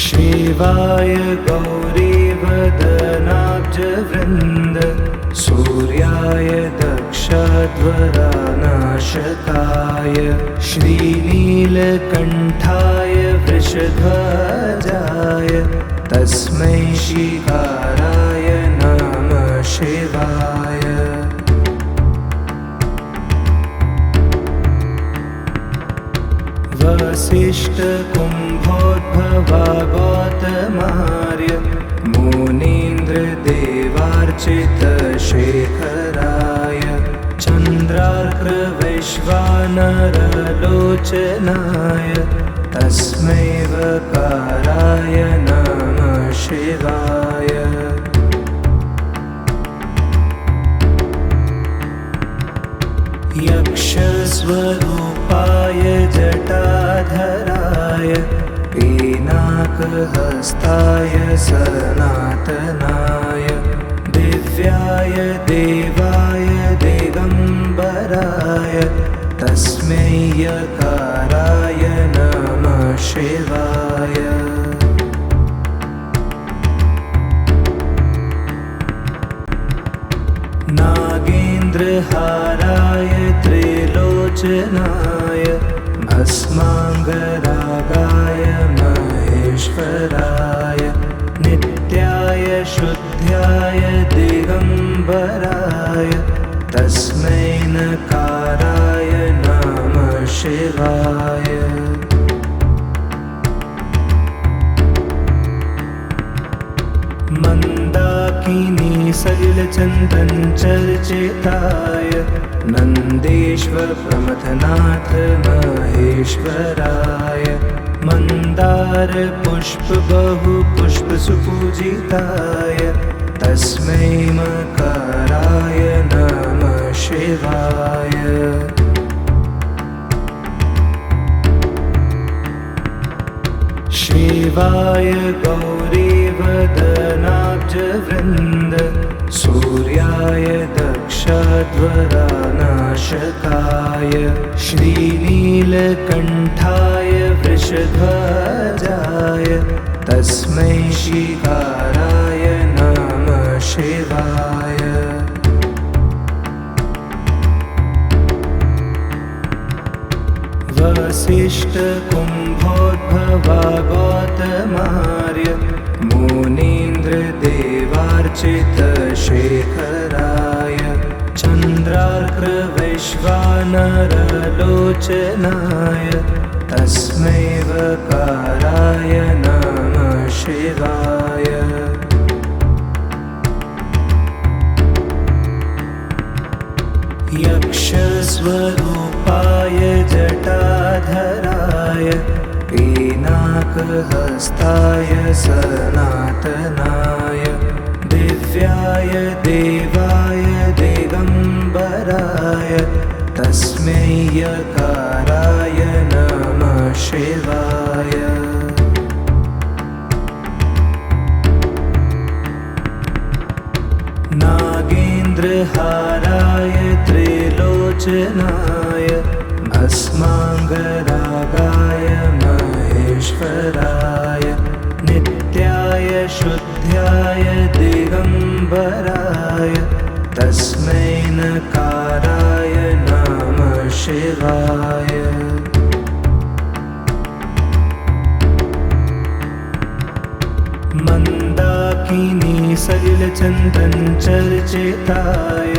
शिवाय गौरीवदनाब्जवृन्द सूर्याय दक्षध्वरानाशकाय श्रीनीलकण्ठाय वृषध्वजाय तस्मै शिकाराय नमः शिवाय। वसिष्ठकुम्भोद्भवागोतमार्य मुनीन्द्रदेवार्चितशेखराय चन्द्रार्कवैश्वानरलोचनाय तस्मै वकाराय नमः शिवाय। यक्षस्वरूपाय जटाधराय पिनाकहस्ताय सनातनाय दिव्याय देवाय दिगम्बराय तस्मै यकाराय नमः शिवाय। नागेन्द्रहाराय त्रिलोचनाय भस्माङ्गरागाय महेश्वराय नित्याय शुद्ध्याय दिगम्बराय तस्मै नकाराय नमः शिवाय। मन्दाकिनी सलिलचन्दन चर्चिताय नन्देश्वर प्रमथनाथ महेश्वराय मन्दार पुष्प बहु पुष्प सुपूजिताय तस्मै मकाराय नमः शिवाय। शिवाय गौरीवदनाब्जवृन्द सूर्याय दक्षध्वरानाशकाय श्रीनीलकण्ठाय वृषध्वजाय तस्मै शिकाराय नमः शिवाय। वसिष्ठकुम्भोद्भवागोतमार्य मुनीन्द्रदेवार्चितशेखराय चन्द्रार्कवैश्वानरलोचनाय तस्मै वकाराय नमः शिवाय। यक्षस्वरूपाय जटाधराय पिनाकहस्ताय सनातनाय दिव्याय दिव्याय देवाय दिगम्बराय तस्मै यकाराय नमः शिवाय। नागेन्द्रहाराय त्रिलोचनाय भस्माङ्गरागाय महेश्वराय नित्याय शुद्ध्याय दिगम्बराय तस्मै नकाराय नमः शिवाय। मन्दाकिनी सलिलचन्दन चर्चिताय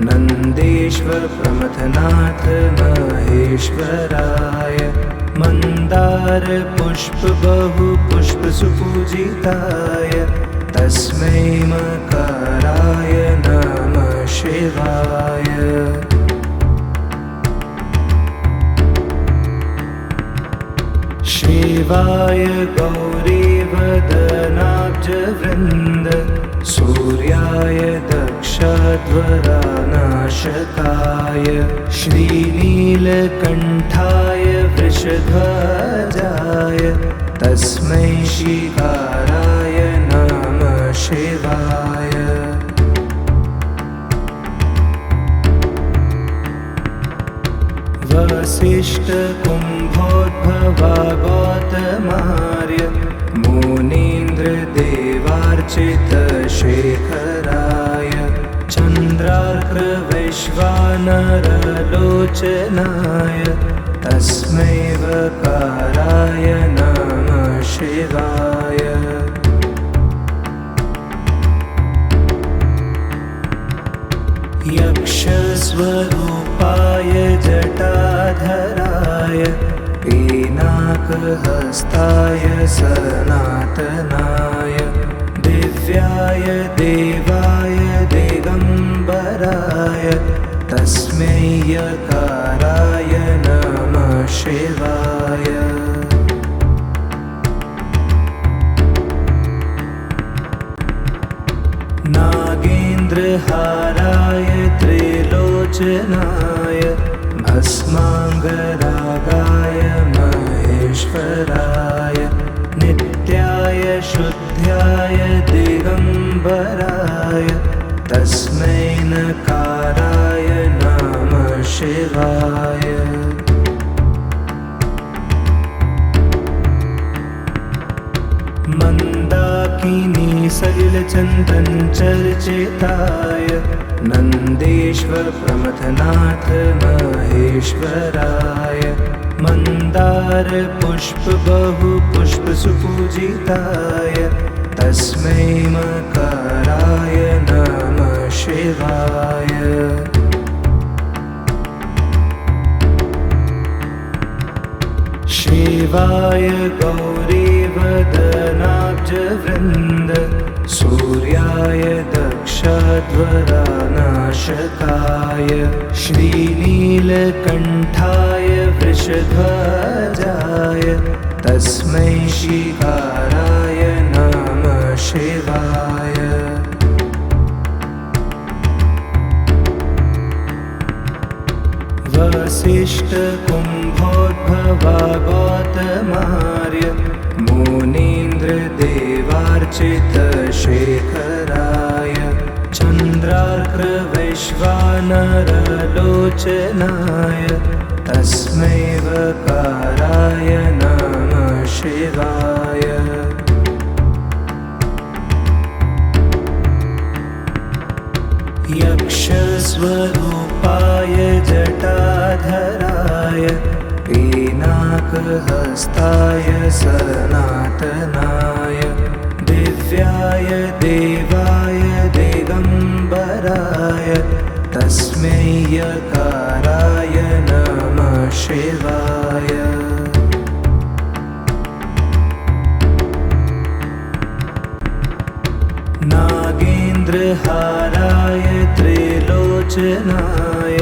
नन्देश्वर प्रमथनाथ महेश्वराय मन्दार पुष्प बहु पुष्प सुपूजिताय तस्मै मकाराय नमः शिवाय। शिवाय गौरीवदनाब्जवृन्द सूर्याय दक्षध्वरानाशकाय श्रीनीलकण्ठाय वृषध्वजाय तस्मै शिकाराय नमः शिवाय। वसिष्ठकुम्भोद्भवा गौतमार्य मुनीन्द्रदेवार्चितशेखराय चन्द्रार्कवैश्वानरलोचनाय तस्मै वकाराय नमः शिवाय। यक्षस्वरूपाय जटाधराय पीनाकहस्ताय सनातनाय दिव्याय देवाय दिगम्बराय तस्मै यकाराय नमः शिवाय। नागेन्द्रहाराय त्रिलोचनाय भस्माङ्गरागाय महेश्वराय नित्याय शुद्ध्याय दिगम्बराय तस्मै नकाराय नमः शिवाय। मन्दाकिनी सलिलचन्दन चर्चिताय नन्देश्वर प्रमथनाथ महेश्वराय मन्दार पुष्प बहु पुष्प सुपूजिताय तस्मै मकाराय नमः शिवाय। शिवाय गौरीवदनाब्जवृन्द सूर्याय दक्षध्वरानाशकाय श्रीनीलकण्ठाय वृषध्वजाय तस्मै शिकाराय नमः शिवाय। वसिष्ठकुम्भोद्भवा गौतमार्य मुनीन्द्रदेवार्चितशेखराय चन्द्रार्कवैश्वानरलोचनाय तस्मै वकाराय नमः शिवाय। यक्षस्वरूपाय जटाधराय पीनाकहस्ताय सनातनाय दिव्याय देवाय दिगम्बराय तस्मै यकाराय नमः शिवाय। नागेन्द्रहाराय त्रिलोचनाय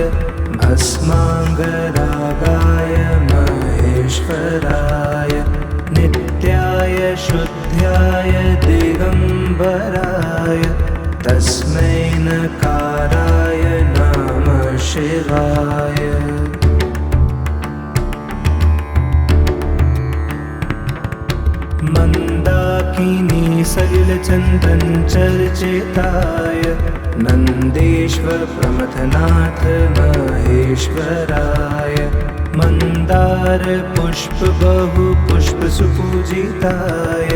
भस्माङ्गरागाय महेश्वराय नित्याय शुद्ध्याय दिगम्बराय तस्मै नकाराय नमः शिवाय। मन्दाकिनी सलिलचन्दन चर्चिताय नन्देश्वर प्रमथनाथ महेश्वराय। मन्दार पुष्प बहु पुष्प सुपूजिताय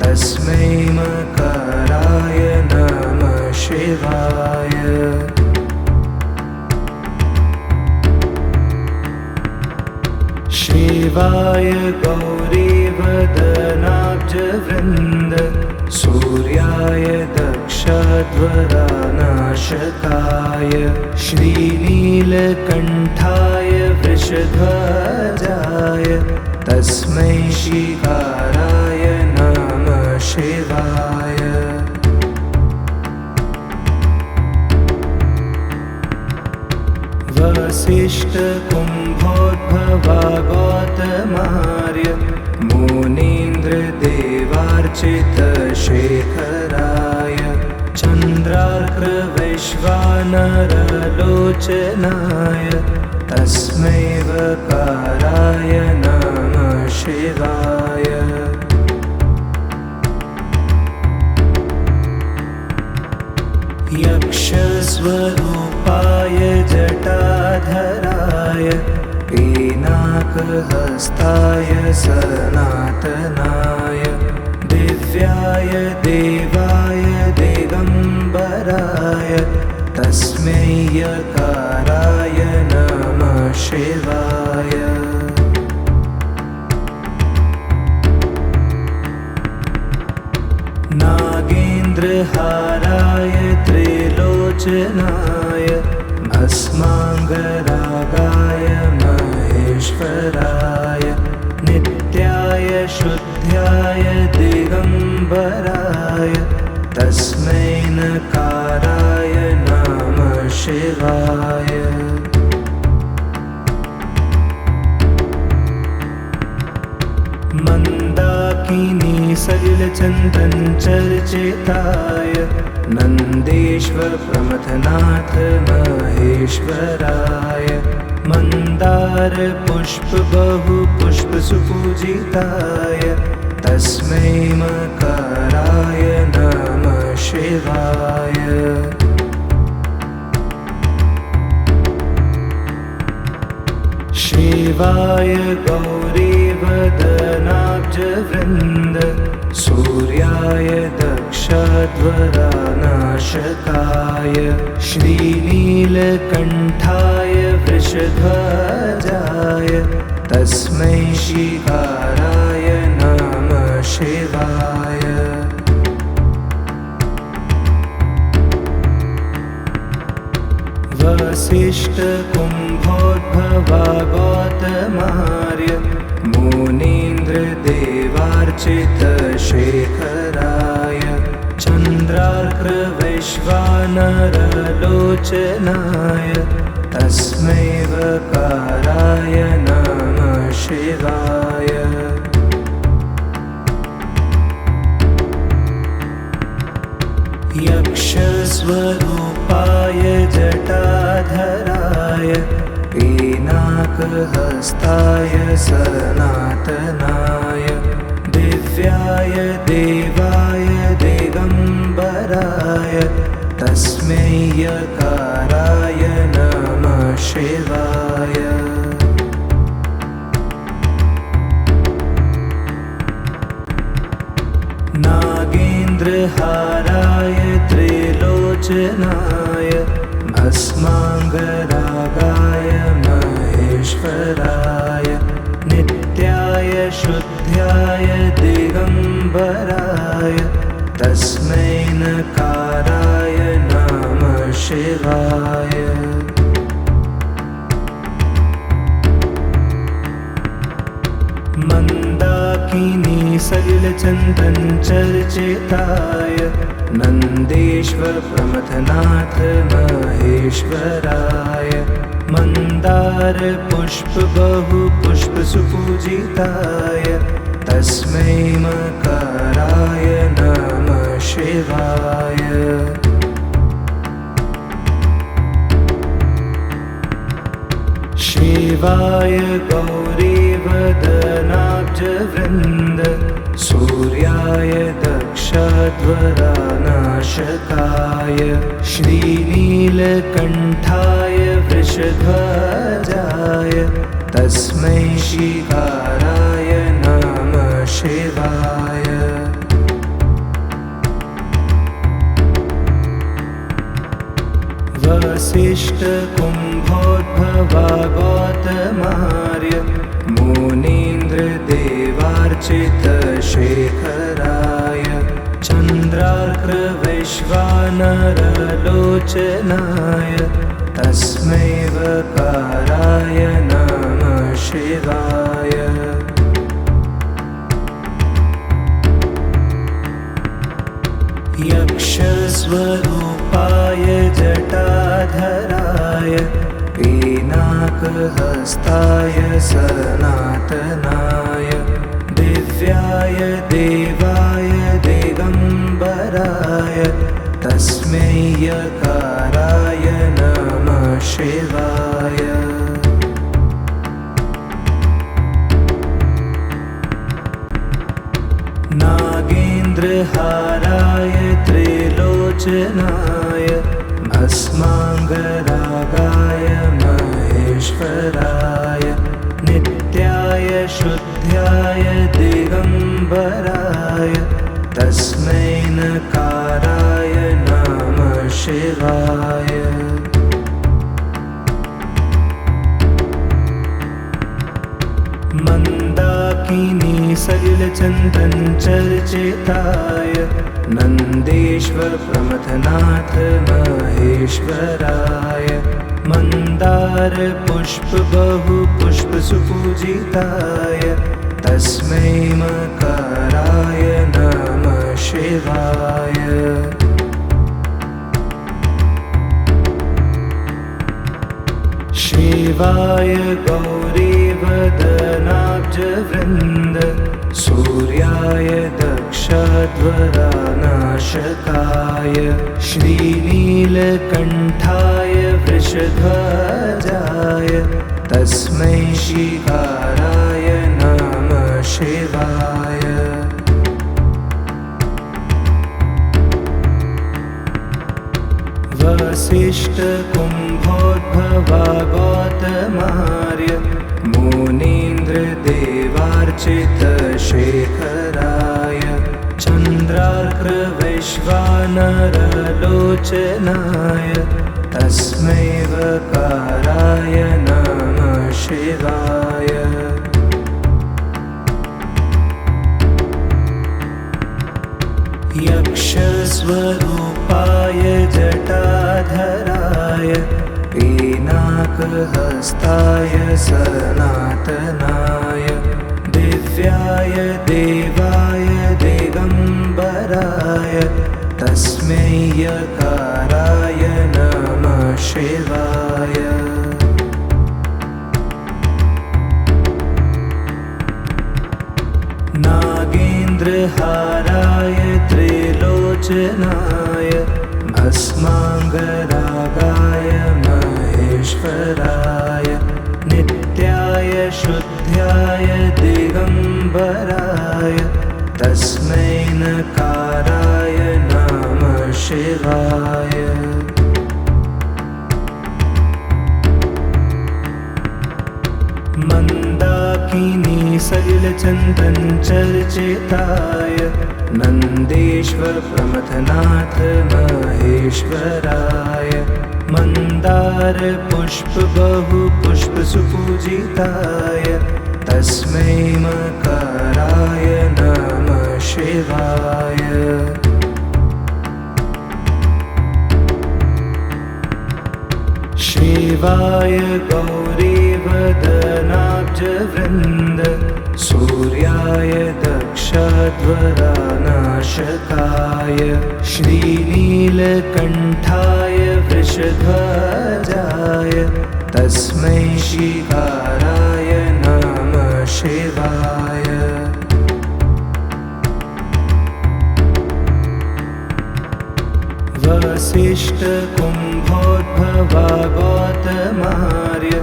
तस्मै मकराय नमः शिवाय। शिवाय गौरीवदनाब्जवृन्द सूर्याय दक्षध्वरानाशकाय श्रीनीलकण्ठाय वृषध्वजाय तस्मै शिकाराय नमः शिवाय। वसिष्ठकुम्भोद्भवा गौतमार्य मुनीन्द्रदेवार्चितशेखराय चन्द्रार्कवैश्वानरलोचनाय तस्मै वकाराय नमः शिवाय। यक्षस्वरूपाय जटाधराय पिनाकहस्ताय सनातनाय दिव्याय देवाय दिगम्बराय तस्मै यकाराय नमः शिवाय। नागेन्द्रहाराय त्रिलोचनाय भस्माङ्गरागाय महेश्वराय नित्याय शुद्ध्याय दिगम्बराय तस्मै नकाराय नमः शिवाय। मन्दाकिनी सलिलचन्दन चर्चिताय नन्देश्वर प्रमथनाथ महेश्वराय। मन्दार पुष्प बहु पुष्प सुपूजिताय तस्मै मकराय नमः शिवाय। शिवाय गौरीवदनाब्जवृन्द सूर्याय दक्षध्वरानाशकाय श्रीनीलकण्ठाय वृषध्वजाय तस्मै शिकाराय नमः शिवाय। वसिष्ठकुम्भोद्भवा गौतमार्य मुनीन्द्रदेवार्चितशेखराय चन्द्रार्कवैश्वानरलोचनाय तस्मै वकाराय नमः शिवाय। यक्षस्वरूपाय जटाधराय पिनाकहस्ताय सनातनाय दिव्याय देवाय दिगम्बराय तस्मै यकाराय नमः शिवाय। नागेन्द्रहाराय त्रिलोचनाय भस्माङ्गरागाय महेश्वराय नित्याय शुद्ध्याय दिगम्बराय तस्मै नकाराय नमः शिवाय। मन्दाकिनी सलिलचन्दन चर्चिताय नन्देश्वर प्रमथनाथ महेश्वराय। मन्दार पुष्प बहु पुष्प सुपूजिताय तस्मै मकराय नमः शिवाय। शिवाय गौरीवदनाब्जवृन्द सूर्याय दक्षध्वरानाशकाय श्रीनीलकण्ठाय वृषध्वजाय तस्मै श्रीकाराय नमः शिवाय। वसिष्ठकुम्भोद्भवा गौतमार्य मुनीन्द्रदेवार्चितशेखराय चन्द्रार्कवैश्वानरलोचनाय तस्मै वकाराय नमः शिवाय। यक्षस्वरूपाय जटाधराय पिनाकहस्ताय सनातनाय दिव्याय देवाय दिगम्बराय तस्मै यकाराय नमः शिवाय। नागेन्द्रहाराय त्रिलोचनाय भस्माङ्गरागाय महेश्वराय नित्याय शुद्ध्याय दिगम्बराय तस्मै नकाराय नमः शिवाय। मन्दाकिनी सलिलचन्दनचर्चिताय नन्देश्वर प्रमथनाथ महेश्वराय मन्दार पुष्प बहु पुष्प सुपूजिताय तस्मै मकाराय नमः शिवाय। शिवाय गौरीवदनाब्जवृन्द सूर्याय दक्षध्वरानाशकाय श्रीनीलकण्ठाय वृषध्वजाय तस्मै श्रीकाराय नमः शिवाय। वसिष्ठकुम्भोद्भवा गौतमार्य मुनीन्द्रदेवार्चितशेखराय चन्द्रार्कवैश्वानरलोचनाय तस्मै वकाराय नमः शिवाय। यक्षस्वरूपाय जटाधराय पिनाकहस्ताय सनातनाय दिव्याय देवाय दिगम्बराय तस्मै यकाराय नमः शिवाय। नागेन्द्रहाराय त्रिलोचनाय भस्माङ्गरागाय महेश्वराय नित्याय शुद्ध्याय दिगम्बराय तस्मै नकाराय नमः शिवाय। मन्दाकिनी सलिलचन्दनचर्चिताय नन्देश्वर प्रमथनाथ महेश्वराय मन्दार पुष्प बहु पुष्प सुपूजिताय तस्मै मकाराय नमः शिवाय। शिवाय गौरीवदनाब्जवृन्द सूर्याय दक्षध्वरानाशकाय श्रीनीलकण्ठाय वृषध्वजाय तस्मै श्रीकाराय नमः शिवाय। वसिष्ठकुम्भोद्भवा गौतमार्य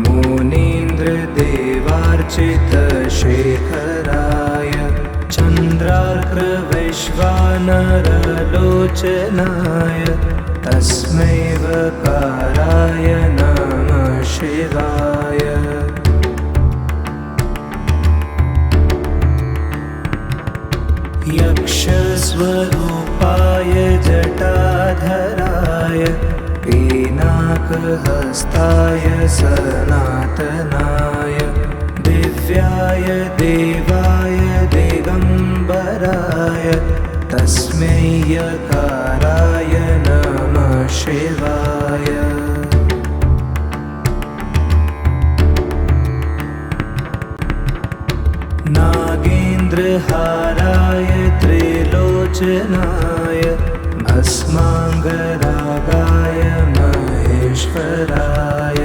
मुनीन्द्रदेवार्चितशेखराय चन्द्रार्कवैश्वानरलोचनाय तस्मै वकाराय नमः शिवाय। यक्षस्वरूपाय जटाधराय पिनाकहस्ताय सनातनाय दिव्याय देवाय दिगम्बराय तस्मै यकाराय नमः शिवाय। नागेन्द्रहाराय त्रिलोचनाय भस्माङ्गरागाय महेश्वराय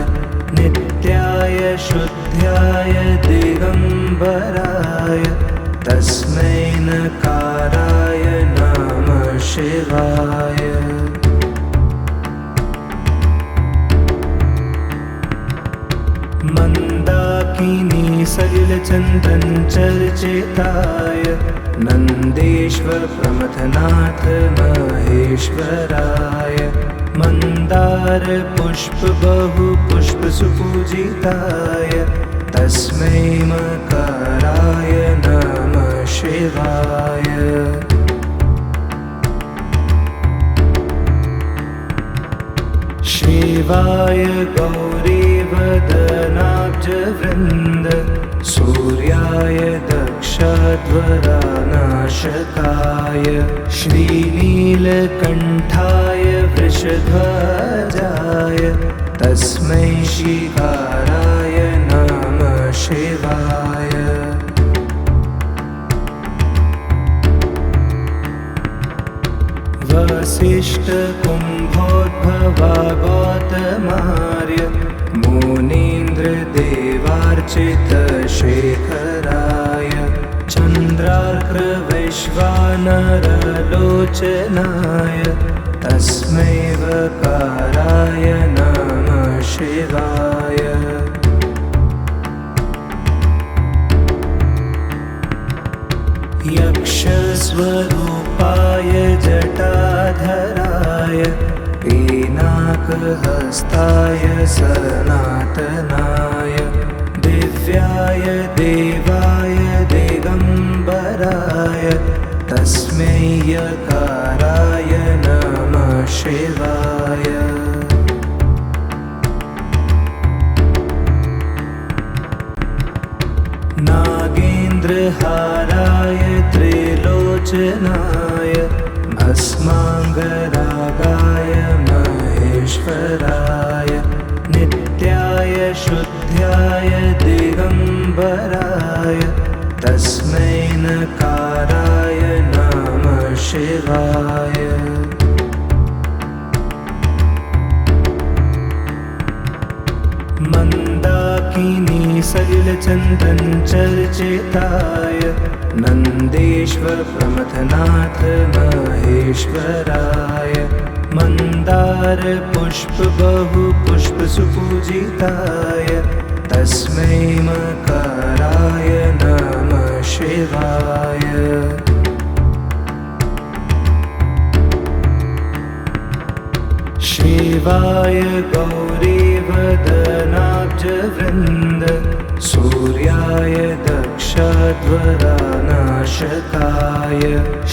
नित्याय शुद्ध्याय दिगम्बराय तस्मै नकाराय नमः शिवाय। मन्दाकिनी सलिलचन्दन चर्चिताय नन्देश्वर प्रमथनाथ महेश्वराय मन्दार पुष्प बहु पुष्प सुपूजिताय तस्मै मकाराय नमः शिवाय। शिवाय गौरीवदनाब्जवृन्द सूर्याय दक्षध्वरानाशकाय श्रीनीलकण्ठाय वृषध्वजाय तस्मै शिकाराय नमः शिवाय। वसिष्ठकुम्भोद्भवा गौतमार्य मुनीन्द्रदेवार्चितशेखराय चन्द्रार्कवैश्वानरलोचनाय तस्मै वकाराय नमः शिवाय। यक्षस्वरूपाय जटाधराय पिनाकहस्ताय सनातनाय दिव्याय देवाय दिगम्बराय तस्मै यकाराय नमः शिवाय। नागेन्द्रहाराय त्रिलोचनाय भस्माङ्गरागाय महेश्वराय नित्याय शुद्ध्याय दिगम्बराय तस्मै नकाराय नमः शिवाय। मन्दाकिनी सलिलचन्दन चर्चिताय नन्देश्वर प्रमथनाथ महेश्वराय मन्दार पुष्प बहु पुष्प सुपूजिताय तस्मै मकाराय नमः शिवाय। शिवाय गौरीवदनाब्जवृन्द सूर्याय दक्षध्वरानाशकाय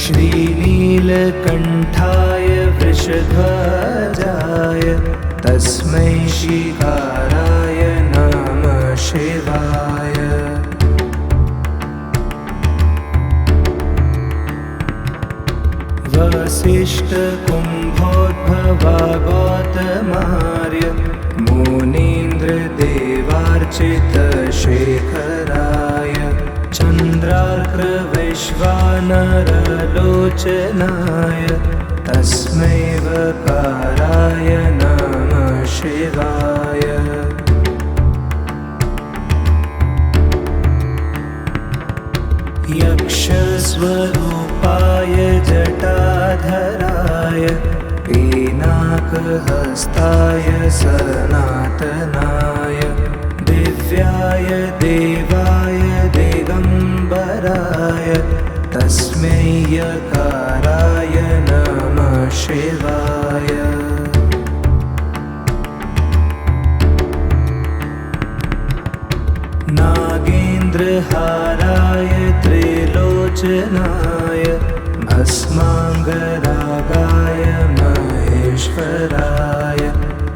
श्रीनीलकण्ठाय वृषध्वजाय तस्मै शिकाराय नमः शिवाय। वसिष्ठकुम्भोद्भवा गौतमार्य मुनीन्द्रदेवार्चितशेखराय चन्द्रार्कवैश्वानरलोचनाय तस्मै वकाराय नमः शिवाय। यक्षस्वरूपाय जटाधराय पिनाकहस्ताय सनातनाय दिव्याय देवाय दिगम्बराय तस्मै यकाराय नमः शिवाय। नागेन्द्रहाराय त्रिलोचनाय भस्माङ्गरागाय महेश्वराय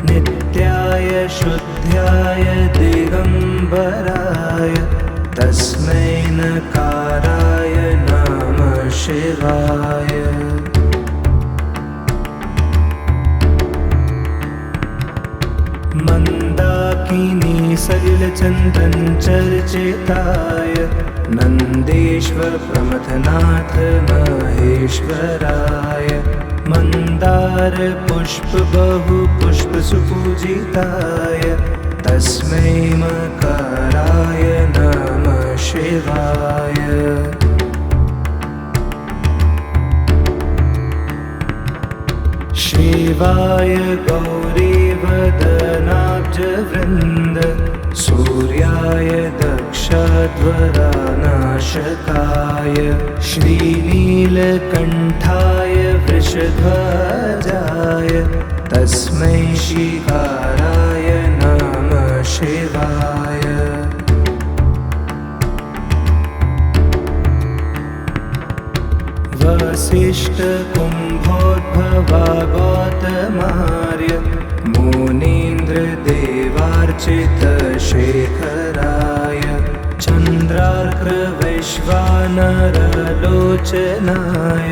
नित्याय शुद्ध्याय दिगम्बराय तस्मै नकाराय नमः शिवाय। मन्दाकिनी सलिलचन्दन चर्चिताय नन्देश्वर प्रमथनाथ महेश्वराय मन्दार पुष्प बहु पुष्प सुपूजिताय तस्मै मकराय नमः शिवाय। शिवाय गौरीवदनाब्जवृन्द सूर्याय दक्षध्वरानाशकाय श्रीनीलकण्ठाय वृषध्वजाय तस्मै शिकाराय नमः शिवाय। वसिष्ठकुम्भोद्भवा गौतमार्य मुनीन्द्रदेवार्चितशेखराय चन्द्रार्कवैश्वानरलोचनाय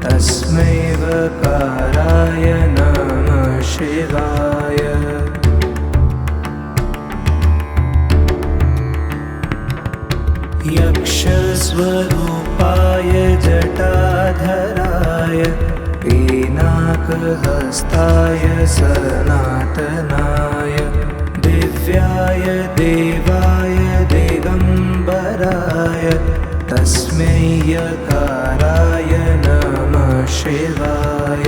तस्मै वकाराय नमः शिवाय। यक्षस्वरूपाय जटाधराय पिनाकहस्ताय सनातनाय दिव्याय देवाय दिगम्बराय तस्मै यकाराय नमः शिवाय।